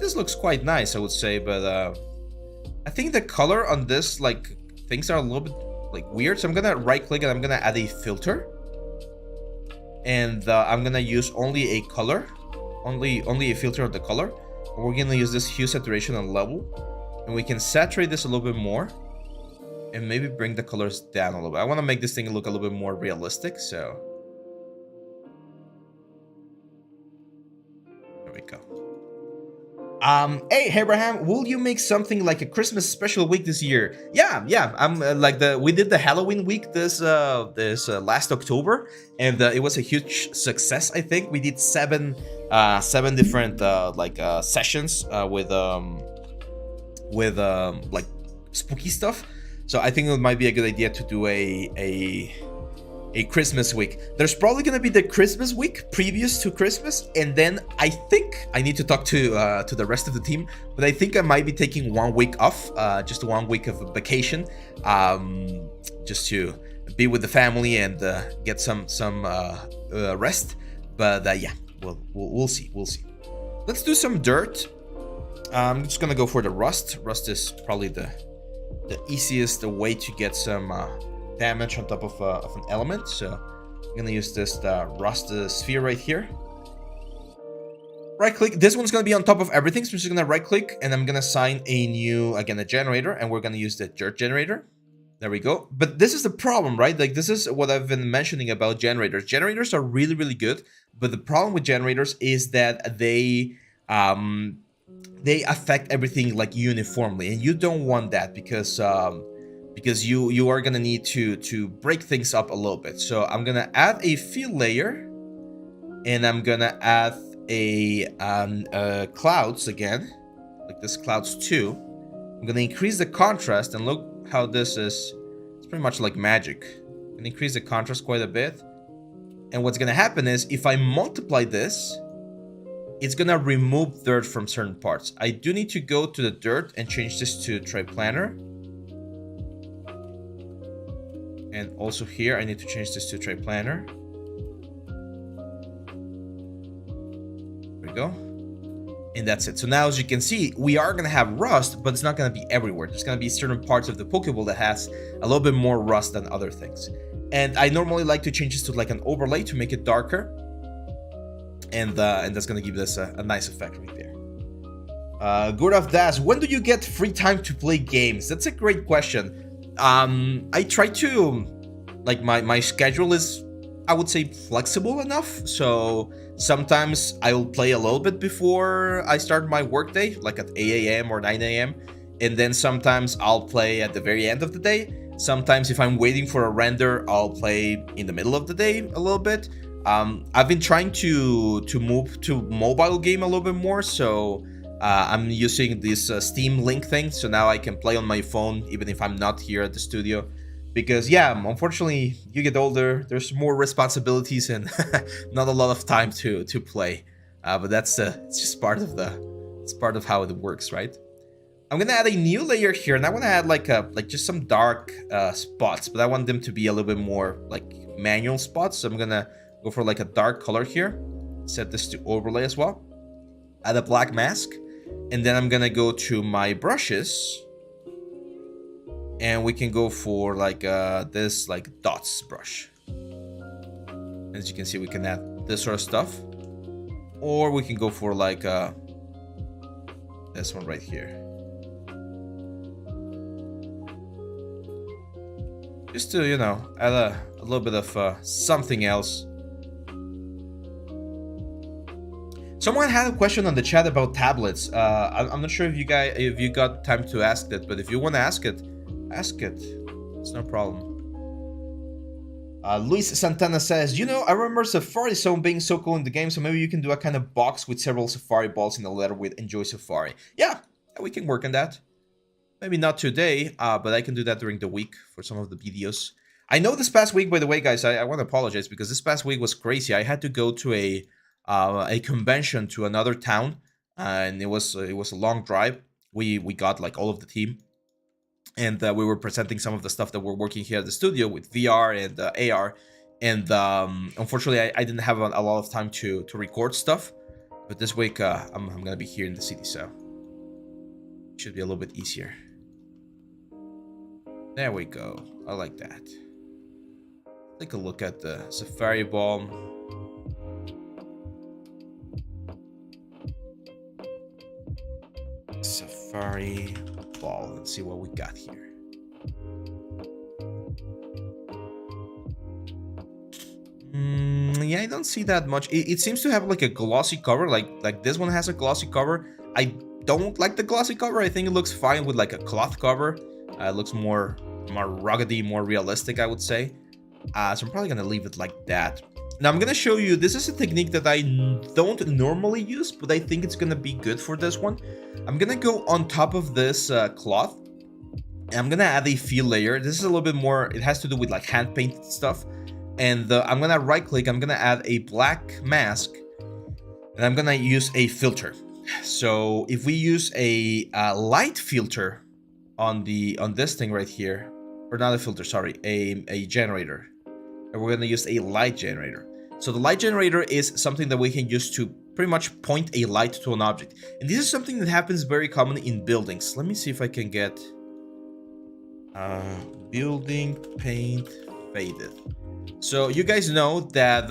This looks quite nice, I would say, but I think the color on this, like, things are a little bit like weird. So I'm gonna right click and I'm gonna add a filter. And I'm gonna use only a color, only a filter of the color. And we're gonna use this hue, saturation, and level, and we can saturate this a little bit more, and maybe bring the colors down a little bit. I want to make this thing look a little bit more realistic, so there we go. Hey Abraham, will you make something like a Christmas special week this year? Yeah. I'm we did the Halloween week this last October, and it was a huge success. I think we did seven different sessions with like spooky stuff. So I think it might be a good idea to do a Christmas week. There's probably gonna be the Christmas week previous to Christmas, and then I think I need to talk to the rest of the team, but I think I might be taking 1 week off, just 1 week of vacation, just to be with the family and get some rest. But yeah, we'll see. Let's do some dirt. I'm just gonna go for the rust. Rust is probably the easiest way to get some damage on top of an element. So I'm gonna use this rust sphere right here. Right click. This one's gonna be on top of everything, so I'm just gonna right click and I'm gonna assign a new, again, a generator, and we're gonna use the dirt generator. There we go. But this is the problem, right? Like, this is what I've been mentioning about generators. Generators are really, really good, but the problem with generators is that they affect everything like uniformly, and you don't want that because you are gonna need to break things up a little bit. So I'm gonna add a fill layer, and I'm gonna add a clouds again, like this clouds 2. I'm gonna increase the contrast, and look how this is. It's pretty much like magic. I'm gonna increase the contrast quite a bit, and what's gonna happen is if I multiply this, it's gonna remove dirt from certain parts. I do need to go to the dirt and change this to triplanar. And also here, I need to change this to triplanar. There we go. And that's it. So now, as you can see, we are going to have rust, but it's not going to be everywhere. There's going to be certain parts of the Pokeball that has a little bit more rust than other things. And I normally like to change this to like an overlay to make it darker. And that's going to give this a nice effect right there. Gurav Das, when do you get free time to play games? That's a great question. I try to, like, my schedule is, I would say, flexible enough. So sometimes I'll play a little bit before I start my workday, like at 8 a.m. or 9 a.m. And then sometimes I'll play at the very end of the day. Sometimes if I'm waiting for a render, I'll play in the middle of the day a little bit. I've been trying to move to mobile game a little bit more. So I'm using this Steam Link thing, so now I can play on my phone even if I'm not here at the studio. Because yeah, unfortunately, you get older, there's more responsibilities and not a lot of time to play. But that's it's just part of how it works, right? I'm gonna add a new layer here, and I want to add like just some dark spots, but I want them to be a little bit more like manual spots. So I'm gonna go for like a dark color here. Set this to overlay as well. Add a black mask. And then I'm gonna go to my brushes, and we can go for like this like dots brush. As you can see, we can add this sort of stuff, or we can go for like this one right here, just to, you know, add a little bit of something else. Someone had a question on the chat about tablets. I'm not sure if you got time to ask that, but if you want to ask it, ask it. It's no problem. Luis Santana says, you know, I remember Safari Zone being so cool in the game, so maybe you can do a kind of box with several Safari balls in a letter with Enjoy Safari. Yeah, we can work on that. Maybe not today, but I can do that during the week for some of the videos. I know this past week, by the way, guys, I want to apologize because this past week was crazy. I had to go to a convention to another town, and it was a long drive. We got like all of the team, and we were presenting some of the stuff that we're working here at the studio with VR and AR. And unfortunately, I didn't have a lot of time to record stuff. But this week, I'm gonna be here in the city, so it should be a little bit easier. There we go. I like that. Take a look at the Safari Ball. Safari Ball. Let's see what we got here. Yeah, I don't see that much. It seems to have like a glossy cover. Like this one has a glossy cover. I don't like the glossy cover. I think it looks fine with like a cloth cover. It looks more ruggedy, more realistic, I would say. So I'm probably gonna leave it like that. Now I'm gonna show you, this is a technique that I don't normally use, but I think it's gonna be good for this one. I'm gonna go on top of this cloth, and I'm gonna add a fill layer. This is a little bit more, it has to do with like hand painted stuff. And I'm gonna right click, I'm gonna add a black mask, and I'm gonna use a filter. So if we use a light filter on this thing right here, or not a filter, sorry, a generator, and we're gonna use a light generator. So the light generator is something that we can use to pretty much point a light to an object. And this is something that happens very commonly in buildings. Let me see if I can get building paint faded. So you guys know that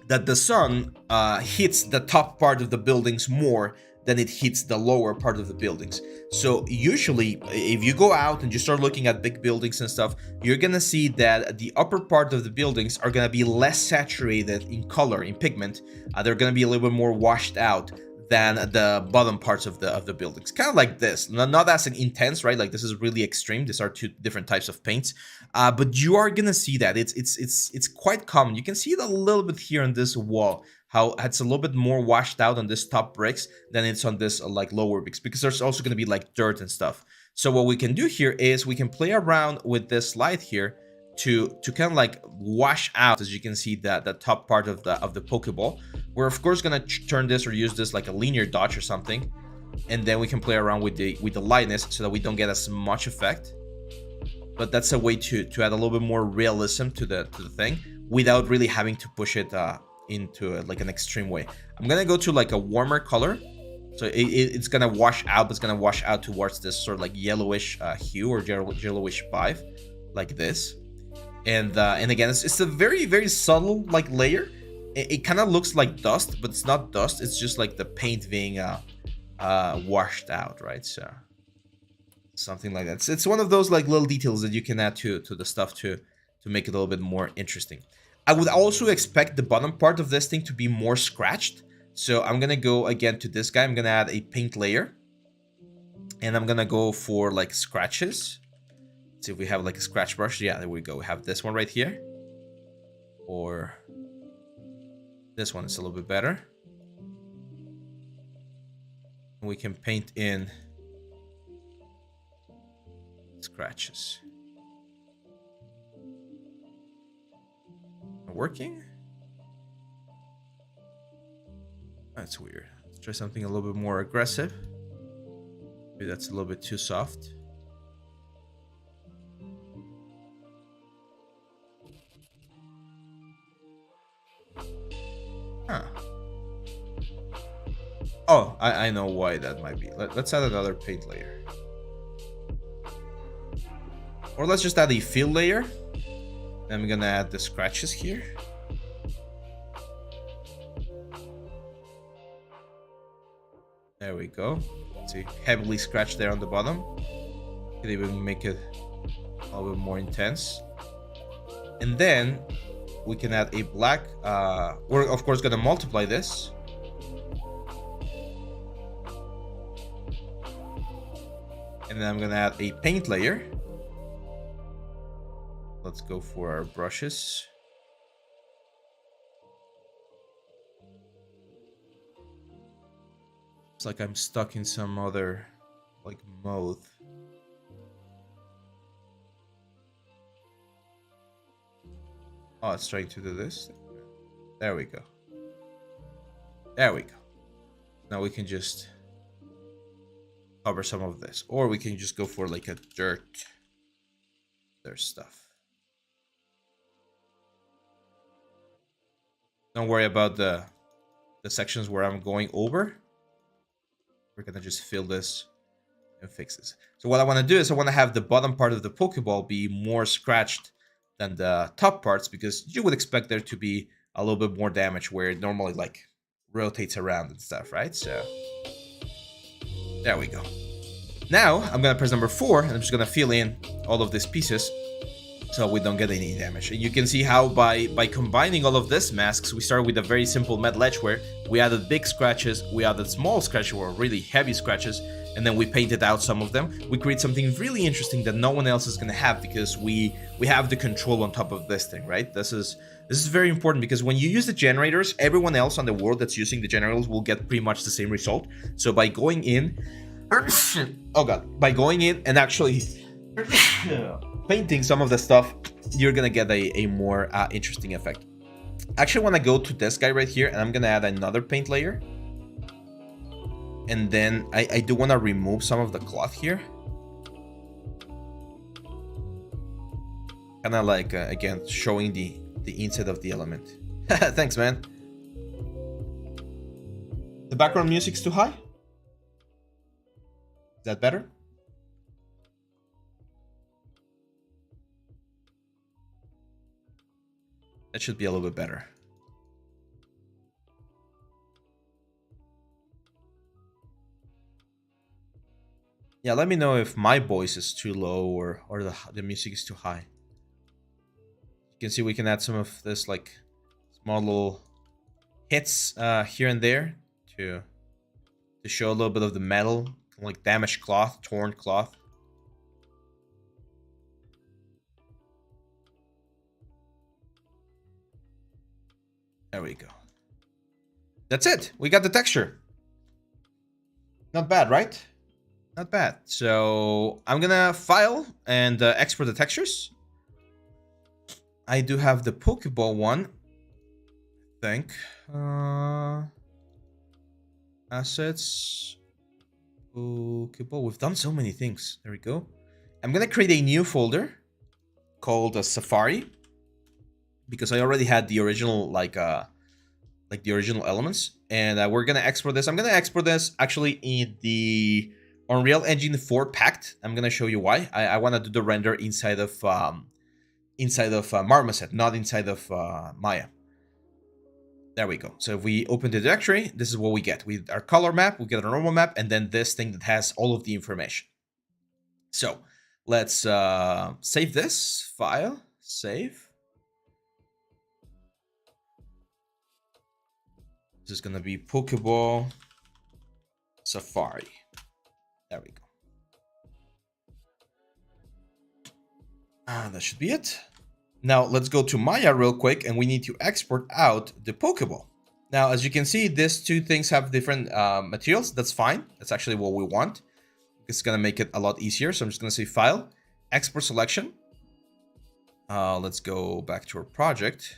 that the sun hits the top part of the buildings more than it hits the lower part of the buildings. So usually, if you go out and you start looking at big buildings and stuff, you're gonna see that the upper part of the buildings are gonna be less saturated in color, in pigment. They're gonna be a little bit more washed out than the bottom parts of the buildings. Kind of like this, not as intense, right? Like this is really extreme. These are two different types of paints, but you are gonna see that it's quite common. You can see it a little bit here on this wall, how it's a little bit more washed out on this top bricks than it's on this like lower bricks, because there's also gonna be like dirt and stuff. So what we can do here is we can play around with this light here to kind of like wash out, as you can see, that the top part of the Pokeball. We're of course gonna turn this or use this like a linear dodge or something, and then we can play around with the lightness so that we don't get as much effect. But that's a way to add a little bit more realism to the thing without really having to push it into like an extreme way. I'm gonna go to like a warmer color, so it's gonna wash out, but it's gonna wash out towards this sort of like yellowish hue or yellowish vibe, like this. And again, it's a very, very subtle like layer. It kind of looks like dust, but it's not dust. It's just like the paint being washed out, right? So something like that. It's one of those like little details that you can add to the stuff to make it a little bit more interesting. I would also expect the bottom part of this thing to be more scratched. So I'm gonna go again to this guy. I'm gonna add a paint layer, and I'm gonna go for like scratches. See if we have like a scratch brush. Yeah, there we go. We have this one right here, or this one is a little bit better. And we can paint in scratches. Working? That's weird. Let's try something a little bit more aggressive. Maybe that's a little bit too soft. Huh. Oh, I know why that might be. Let's add another paint layer. Or let's just add a fill layer. I'm gonna add the scratches here. There we go. See, heavily scratched there on the bottom. Could even make it a little bit more intense. And then we can add a black. We're of course gonna multiply this. And then I'm gonna add a paint layer. Let's go for our brushes. It's like I'm stuck in some other like mode. Oh, it's trying to do this. There we go. There we go. Now we can just cover some of this, or we can just go for like a dirt. There's stuff. Don't worry about the sections where I'm going over. We're gonna just fill this and fix this. So what I want to do is I want to have the bottom part of the Pokeball be more scratched than the top parts, because you would expect there to be a little bit more damage where it normally like rotates around and stuff, right? So there we go. Now I'm gonna press number 4 and I'm just gonna fill in all of these pieces so we don't get any damage. And you can see how by combining all of these masks, we started with a very simple matte ledge where we added big scratches, we added small scratches or really heavy scratches, and then we painted out some of them. We create something really interesting that no one else is gonna have, because we have the control on top of this thing, right? This is very important, because when you use the generators, everyone else on the world that's using the generators will get pretty much the same result. So by going in, oh god, by going in and actually painting some of the stuff, you're gonna get a more interesting effect. Actually, when I go to this guy right here, and I'm gonna add another paint layer, and then I do want to remove some of the cloth here, kind of like again showing the inside of the element. Thanks, man. The background music's too high. Is that better? That should be a little bit better. Yeah, let me know if my voice is too low or the music is too high. You can see we can add some of this like small little hits here and there to show a little bit of the metal, like damaged cloth, torn cloth. There we go. That's it. We got the texture. Not bad, right? Not bad. So I'm gonna file and export the textures. I do have the Pokeball one. I think. Assets. Pokeball. We've done so many things. There we go. I'm gonna create a new folder called Safari, because I already had the original like the original elements, and we're gonna export this. I'm gonna export this actually in the Unreal Engine 4 packed. I'm gonna show you why. I want to do the render inside of Marmoset, not inside of Maya. There we go. So if we open the directory, this is what we get. We our color map, we get a normal map, and then this thing that has all of the information. So let's save this file. Save. This is gonna be Pokeball Safari. There we go. That should be it. Now let's go to Maya real quick, and we need to export out the Pokeball. Now, as you can see, these two things have different materials. That's fine. That's actually what we want. It's gonna make it a lot easier. So I'm just gonna say File, Export Selection. Let's go back to our project.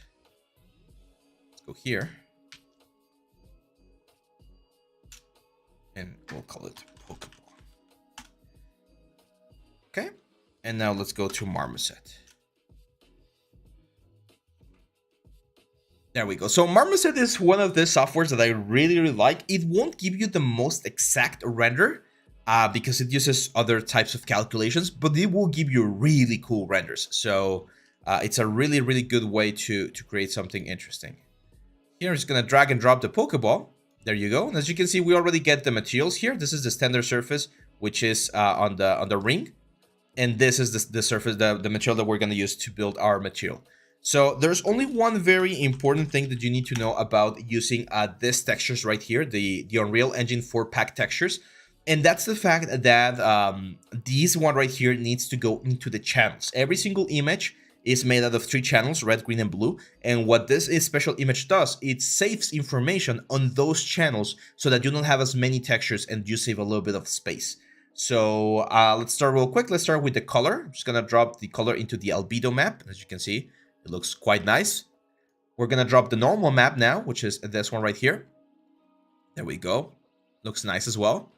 Let's go here. And we'll call it Pokeball. Okay. And now let's go to Marmoset. There we go. So Marmoset is one of the softwares that I really, really like. It won't give you the most exact render because it uses other types of calculations, but it will give you really cool renders. So it's a really, really good way to create something interesting. Here, I'm just going to drag and drop the Pokeball. There you go. And as you can see, we already get the materials here. This is the standard surface, which is on the ring. And this is the surface, the material that we're going to use to build our material. So there's only one very important thing that you need to know about using these textures right here, the Unreal Engine 4 pack textures. And that's the fact that these one right here needs to go into the channels. Every single image is made out of 3 channels, red, green, and blue. And what this special image does, it saves information on those channels so that you don't have as many textures and you save a little bit of space. So let's start real quick. Let's start with the color. I'm just gonna drop the color into the albedo map. As you can see, it looks quite nice. We're gonna drop the normal map now, which is this one right here. There we go. Looks nice as well.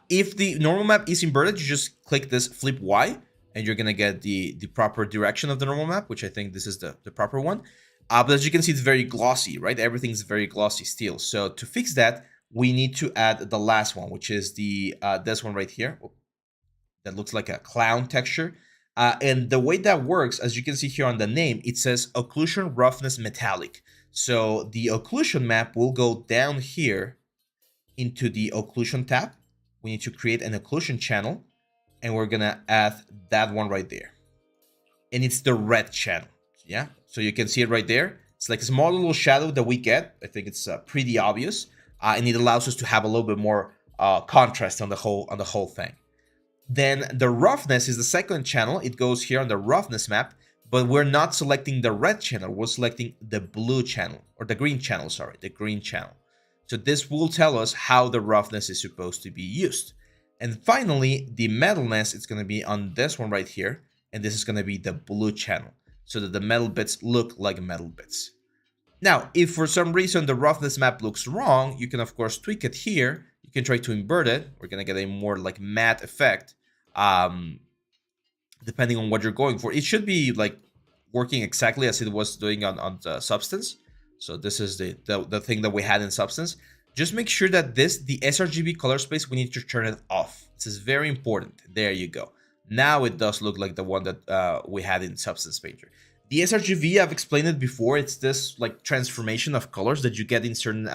If the normal map is inverted, you just click this flip Y, and you're gonna get the proper direction of the normal map, which I think this is the proper one. But as you can see, it's very glossy, right? Everything's very glossy still. So to fix that, we need to add the last one, which is the this one right here. That looks like a clown texture. And the way that works, as you can see here on the name, it says occlusion roughness metallic. So the occlusion map will go down here into the occlusion tab. We need to create an occlusion channel, and we're gonna add that one right there. And it's the red channel, yeah? So you can see it right there. It's like a small little shadow that we get. I think it's pretty obvious. And it allows us to have a little bit more contrast on the whole thing. Then the roughness is the second channel. It goes here on the roughness map, but we're not selecting the red channel. We're selecting the blue channel, or the green channel, sorry, the green channel. So this will tell us how the roughness is supposed to be used. And finally, the metalness is going to be on this one right here. And this is going to be the blue channel, so that the metal bits look like metal bits. Now, if for some reason the roughness map looks wrong, you can of course tweak it here. You can try to invert it. We're going to get a more like matte effect, depending on what you're going for. It should be like working exactly as it was doing on the Substance. So this is the thing that we had in Substance. Just make sure that the sRGB color space, we need to turn it off. This is very important. There you go. Now it does look like the one that we had in Substance Painter. The sRGB, I've explained it before. It's this like transformation of colors that you get in certain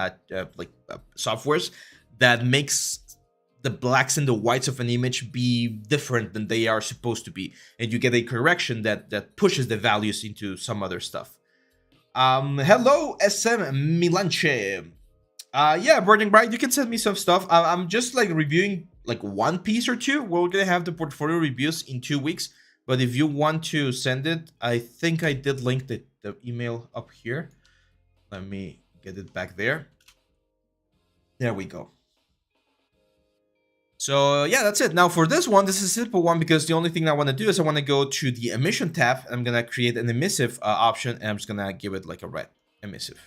softwares that makes the blacks and the whites of an image be different than they are supposed to be, and you get a correction that pushes the values into some other stuff. Hello, SM Milanche. Yeah, Burning Bright, you can send me some stuff. I'm just like reviewing like one piece or two. We're gonna have the portfolio reviews in 2 weeks, but if you want to send it, I think I did link the email up here. Let me get it back there. There we go. So yeah, that's it. Now for this one, this is a simple one because the only thing I want to do is I want to go to the emission tab. I'm going to create an emissive option, and I'm just going to give it like a red emissive.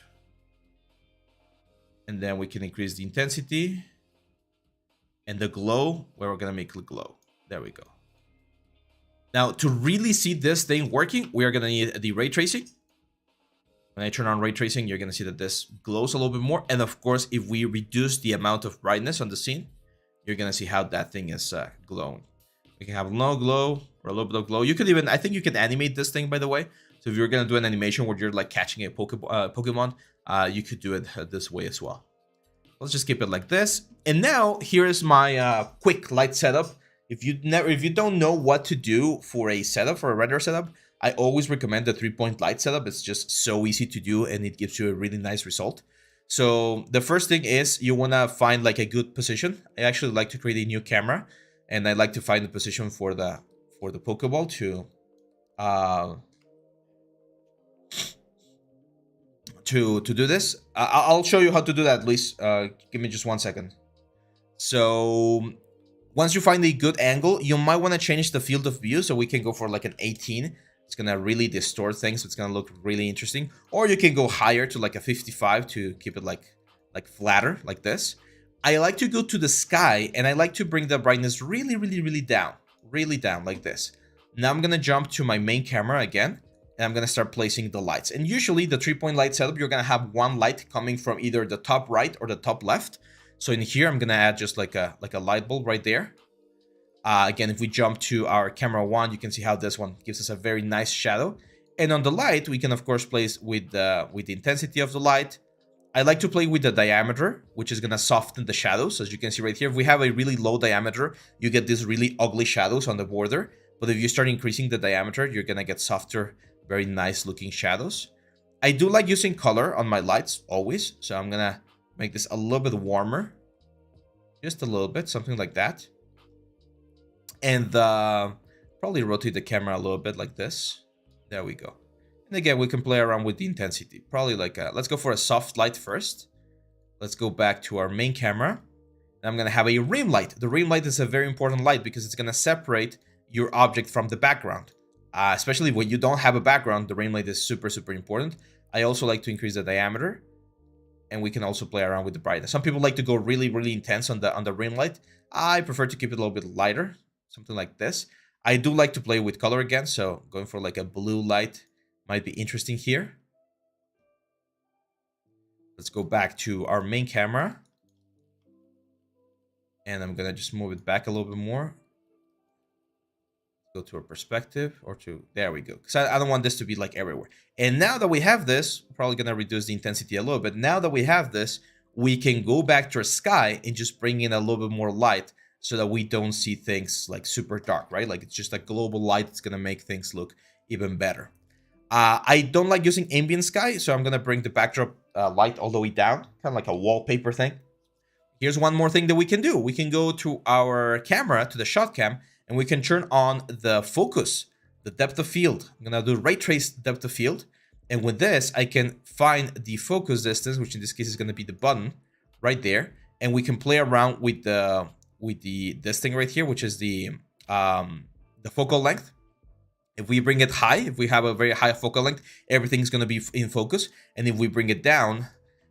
And then we can increase the intensity and the glow, where we're going to make it glow. There we go. Now to really see this thing working, we are going to need the ray tracing. When I turn on ray tracing, you're going to see that this glows a little bit more. And of course, if we reduce the amount of brightness on the scene, you're going to see how that thing is glowing. We can have no glow or a little bit of glow. You could even, I think you can animate this thing, by the way. So if you're going to do an animation where you're like catching a Pokemon, you could do it this way as well. Let's just keep it like this. And now here is my quick light setup. If you don't know what to do for a setup, for a render setup, I always recommend the 3-point light setup. It's just so easy to do, and it gives you a really nice result. So the first thing is you want to find like a good position. I actually like to create a new camera, and I like to find the position for the Pokeball to do this. I'll show you how to do that, at least. Give me just 1 second. So once you find a good angle, you might want to change the field of view, so we can go for like an 18. It's gonna really distort things, so it's gonna look really interesting. Or you can go higher to like a 55 to keep it like flatter, like this. I like to go to the sky, and I like to bring the brightness really down, like this. Now I'm gonna jump to my main camera again, and I'm gonna start placing the lights. And usually the 3-point light setup, you're gonna have one light coming from either the top right or the top left. So in here, I'm gonna add just like a light bulb right there. Again, if we jump to our camera 1, you can see how this one gives us a very nice shadow. And on the light, we can of course place with the intensity of the light. I like to play with the diameter, which is gonna soften the shadows. As you can see right here, if we have a really low diameter, you get these really ugly shadows on the border. But if you start increasing the diameter, you're gonna get softer very nice looking shadows. I do like using color on my lights always, so I'm gonna make this a little bit warmer, just a little bit, something like that. And probably rotate the camera a little bit like this. There we go. And again, we can play around with the intensity. Probably like, let's go for a soft light first. Let's go back to our main camera. And I'm going to have a rim light. The rim light is a very important light because it's going to separate your object from the background. Especially when you don't have a background, the rim light is super, super important. I also like to increase the diameter. And we can also play around with the brightness. Some people like to go really, really intense on the rim light. I prefer to keep it a little bit lighter. Something like this. I do like to play with color again. So going for like a blue light might be interesting here. Let's go back to our main camera. And I'm going to just move it back a little bit more. Go to a perspective or to, there we go. Because I don't want this to be like everywhere. And now that we have this, we're probably going to reduce the intensity a little bit. Now that we have this, we can go back to our sky and just bring in a little bit more light so that we don't see things like super dark, right? Like it's just a global light that's going to make things look even better. I don't like using ambient sky, so I'm going to bring the backdrop light all the way down, kind of like a wallpaper thing. Here's one more thing that we can do. We can go to our camera, to the shot cam, and we can turn on the focus, the depth of field. I'm going to do ray trace depth of field. And with this, I can find the focus distance, which in this case is going to be the button right there. And we can play around with this thing right here, which is the focal length. If we bring it high, if we have a very high focal length, everything's going to be in focus. And if we bring it down,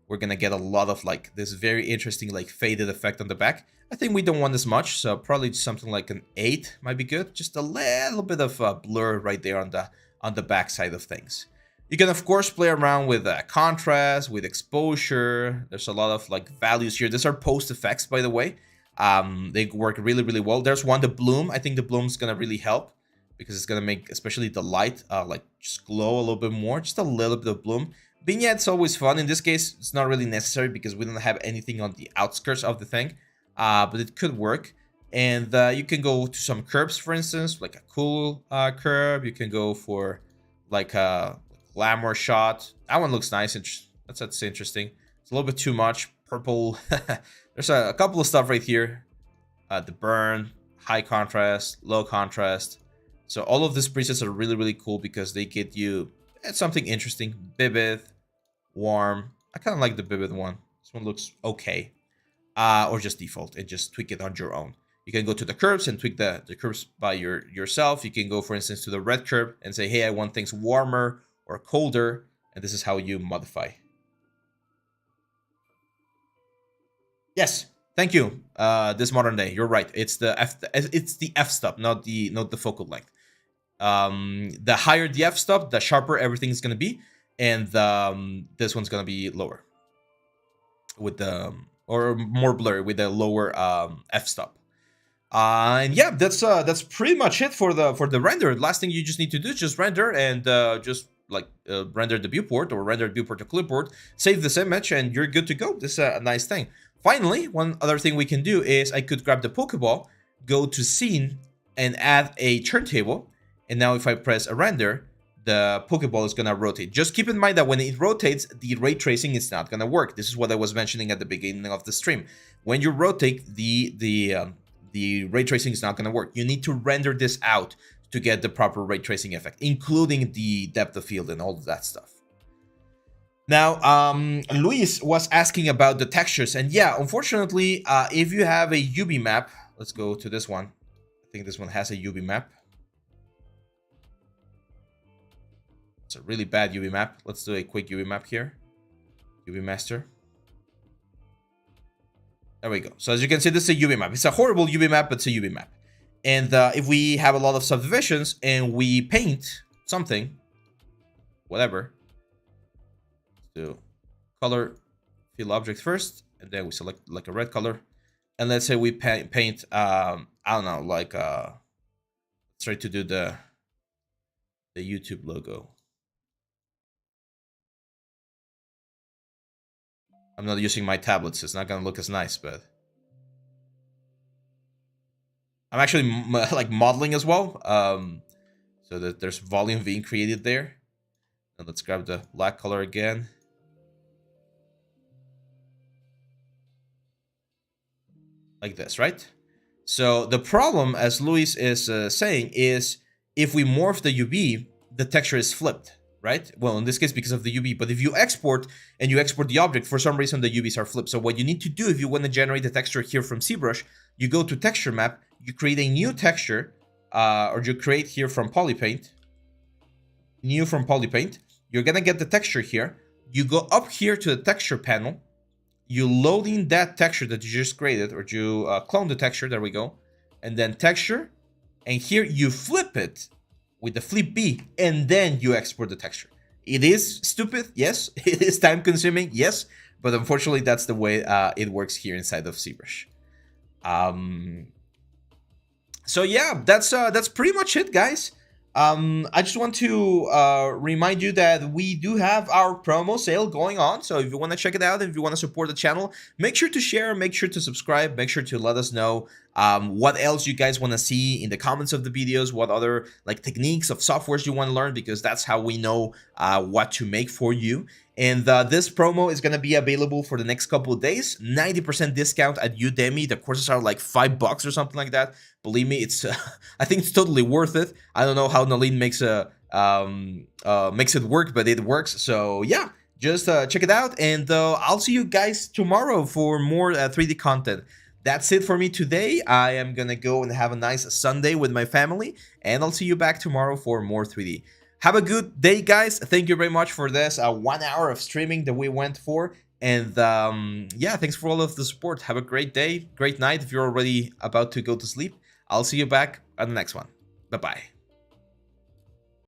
we're going to get a lot of like this very interesting like faded effect on the back. I think we don't want this much, so probably something like an 8 might be good. Just a little bit of blur right there on the back side of things. You can of course play around with contrast, with exposure. There's a lot of like values here. These are post effects, by the way. They work really, really well. There's one, the bloom. I think the bloom's gonna really help because it's gonna make especially the light like just glow a little bit more, just a little bit of bloom. Vignette's always fun. In this case, it's not really necessary because we don't have anything on the outskirts of the thing, but it could work. And you can go to some curves, for instance, like a cool curve. You can go for like a glamour shot. That one looks nice. That's interesting. It's a little bit too much. Purple. There's a couple of stuff right here. The burn, high contrast, low contrast. So all of these presets are really, really cool because they get you something interesting. Vivid, warm. I kind of like the vivid one. This one looks okay. Or just default and just tweak it on your own. You can go to the curves and tweak the curves by yourself. You can go, for instance, to the red curve and say, hey, I want things warmer or colder. And this is how you modify. Yes, thank you. This modern day, you're right. It's the f-stop, not the focal length. The higher the f-stop, the sharper everything's gonna be, and this one's gonna be lower with the or more blurry with the lower f-stop. And yeah, that's pretty much it for the render. Last thing you just need to do is just render and just like render the viewport or render the viewport to clipboard, save this image, and you're good to go. This is a nice thing. Finally, one other thing we can do is I could grab the Pokeball, go to scene, and add a turntable. And now if I press a render, the Pokeball is gonna rotate. Just keep in mind that when it rotates, the ray tracing is not gonna work. This is what I was mentioning at the beginning of the stream. When you rotate, the ray tracing is not gonna work. You need to render this out to get the proper ray tracing effect, including the depth of field and all of that stuff. Now, Luis was asking about the textures, and yeah, unfortunately, if you have a UV map, let's go to this one. I think this one has a UV map. It's a really bad UV map. Let's do a quick UV map here. UV master. There we go. So as you can see, this is a UV map. It's a horrible UV map, but it's a UV map. And if we have a lot of subdivisions and we paint something, whatever, do color fill object first, and then we select like a red color, and let's say we paint I don't know, like let's try to do the YouTube logo. I'm not using my tablet, so it's not gonna look as nice, but I'm actually like modeling as well, so that there's volume being created there. And let's grab the black color again. Like this, right? So the problem, as Luis is saying, is if we morph the UV, the texture is flipped, right? Well, in this case, because of the UV. But if you export and you export the object, for some reason, the UVs are flipped. So what you need to do if you want to generate the texture here from ZBrush, you go to texture map, you create a new texture, or you create here from Polypaint, new from Polypaint. You're going to get the texture here. You go up here to the texture panel. You load in that texture that you just created, or you clone the texture, there we go, and then texture, and here you flip it with the flip B, and then you export the texture. It is stupid, yes. It is time consuming, yes, but unfortunately that's the way it works here inside of ZBrush. So yeah, that's pretty much it, guys. I just want to remind you that we do have our promo sale going on. So if you want to check it out, if you want to support the channel, make sure to share, make sure to subscribe, make sure to let us know what else you guys want to see in the comments of the videos, what other like techniques of softwares you want to learn, because that's how we know what to make for you. And this promo is going to be available for the next couple of days. 90% discount at Udemy. The courses are like $5 or something like that. Believe me, it's I think it's totally worth it. I don't know how Nalin makes it work, but it works. So yeah, just check it out, and I'll see you guys tomorrow for more 3D content. That's it for me today. I am gonna go and have a nice Sunday with my family, and I'll see you back tomorrow for more 3D. Have a good day, guys. Thank you very much for this 1 hour of streaming that we went for. And yeah, thanks for all of the support. Have a great day, great night if you're already about to go to sleep. I'll see you back on the next one. Bye-bye.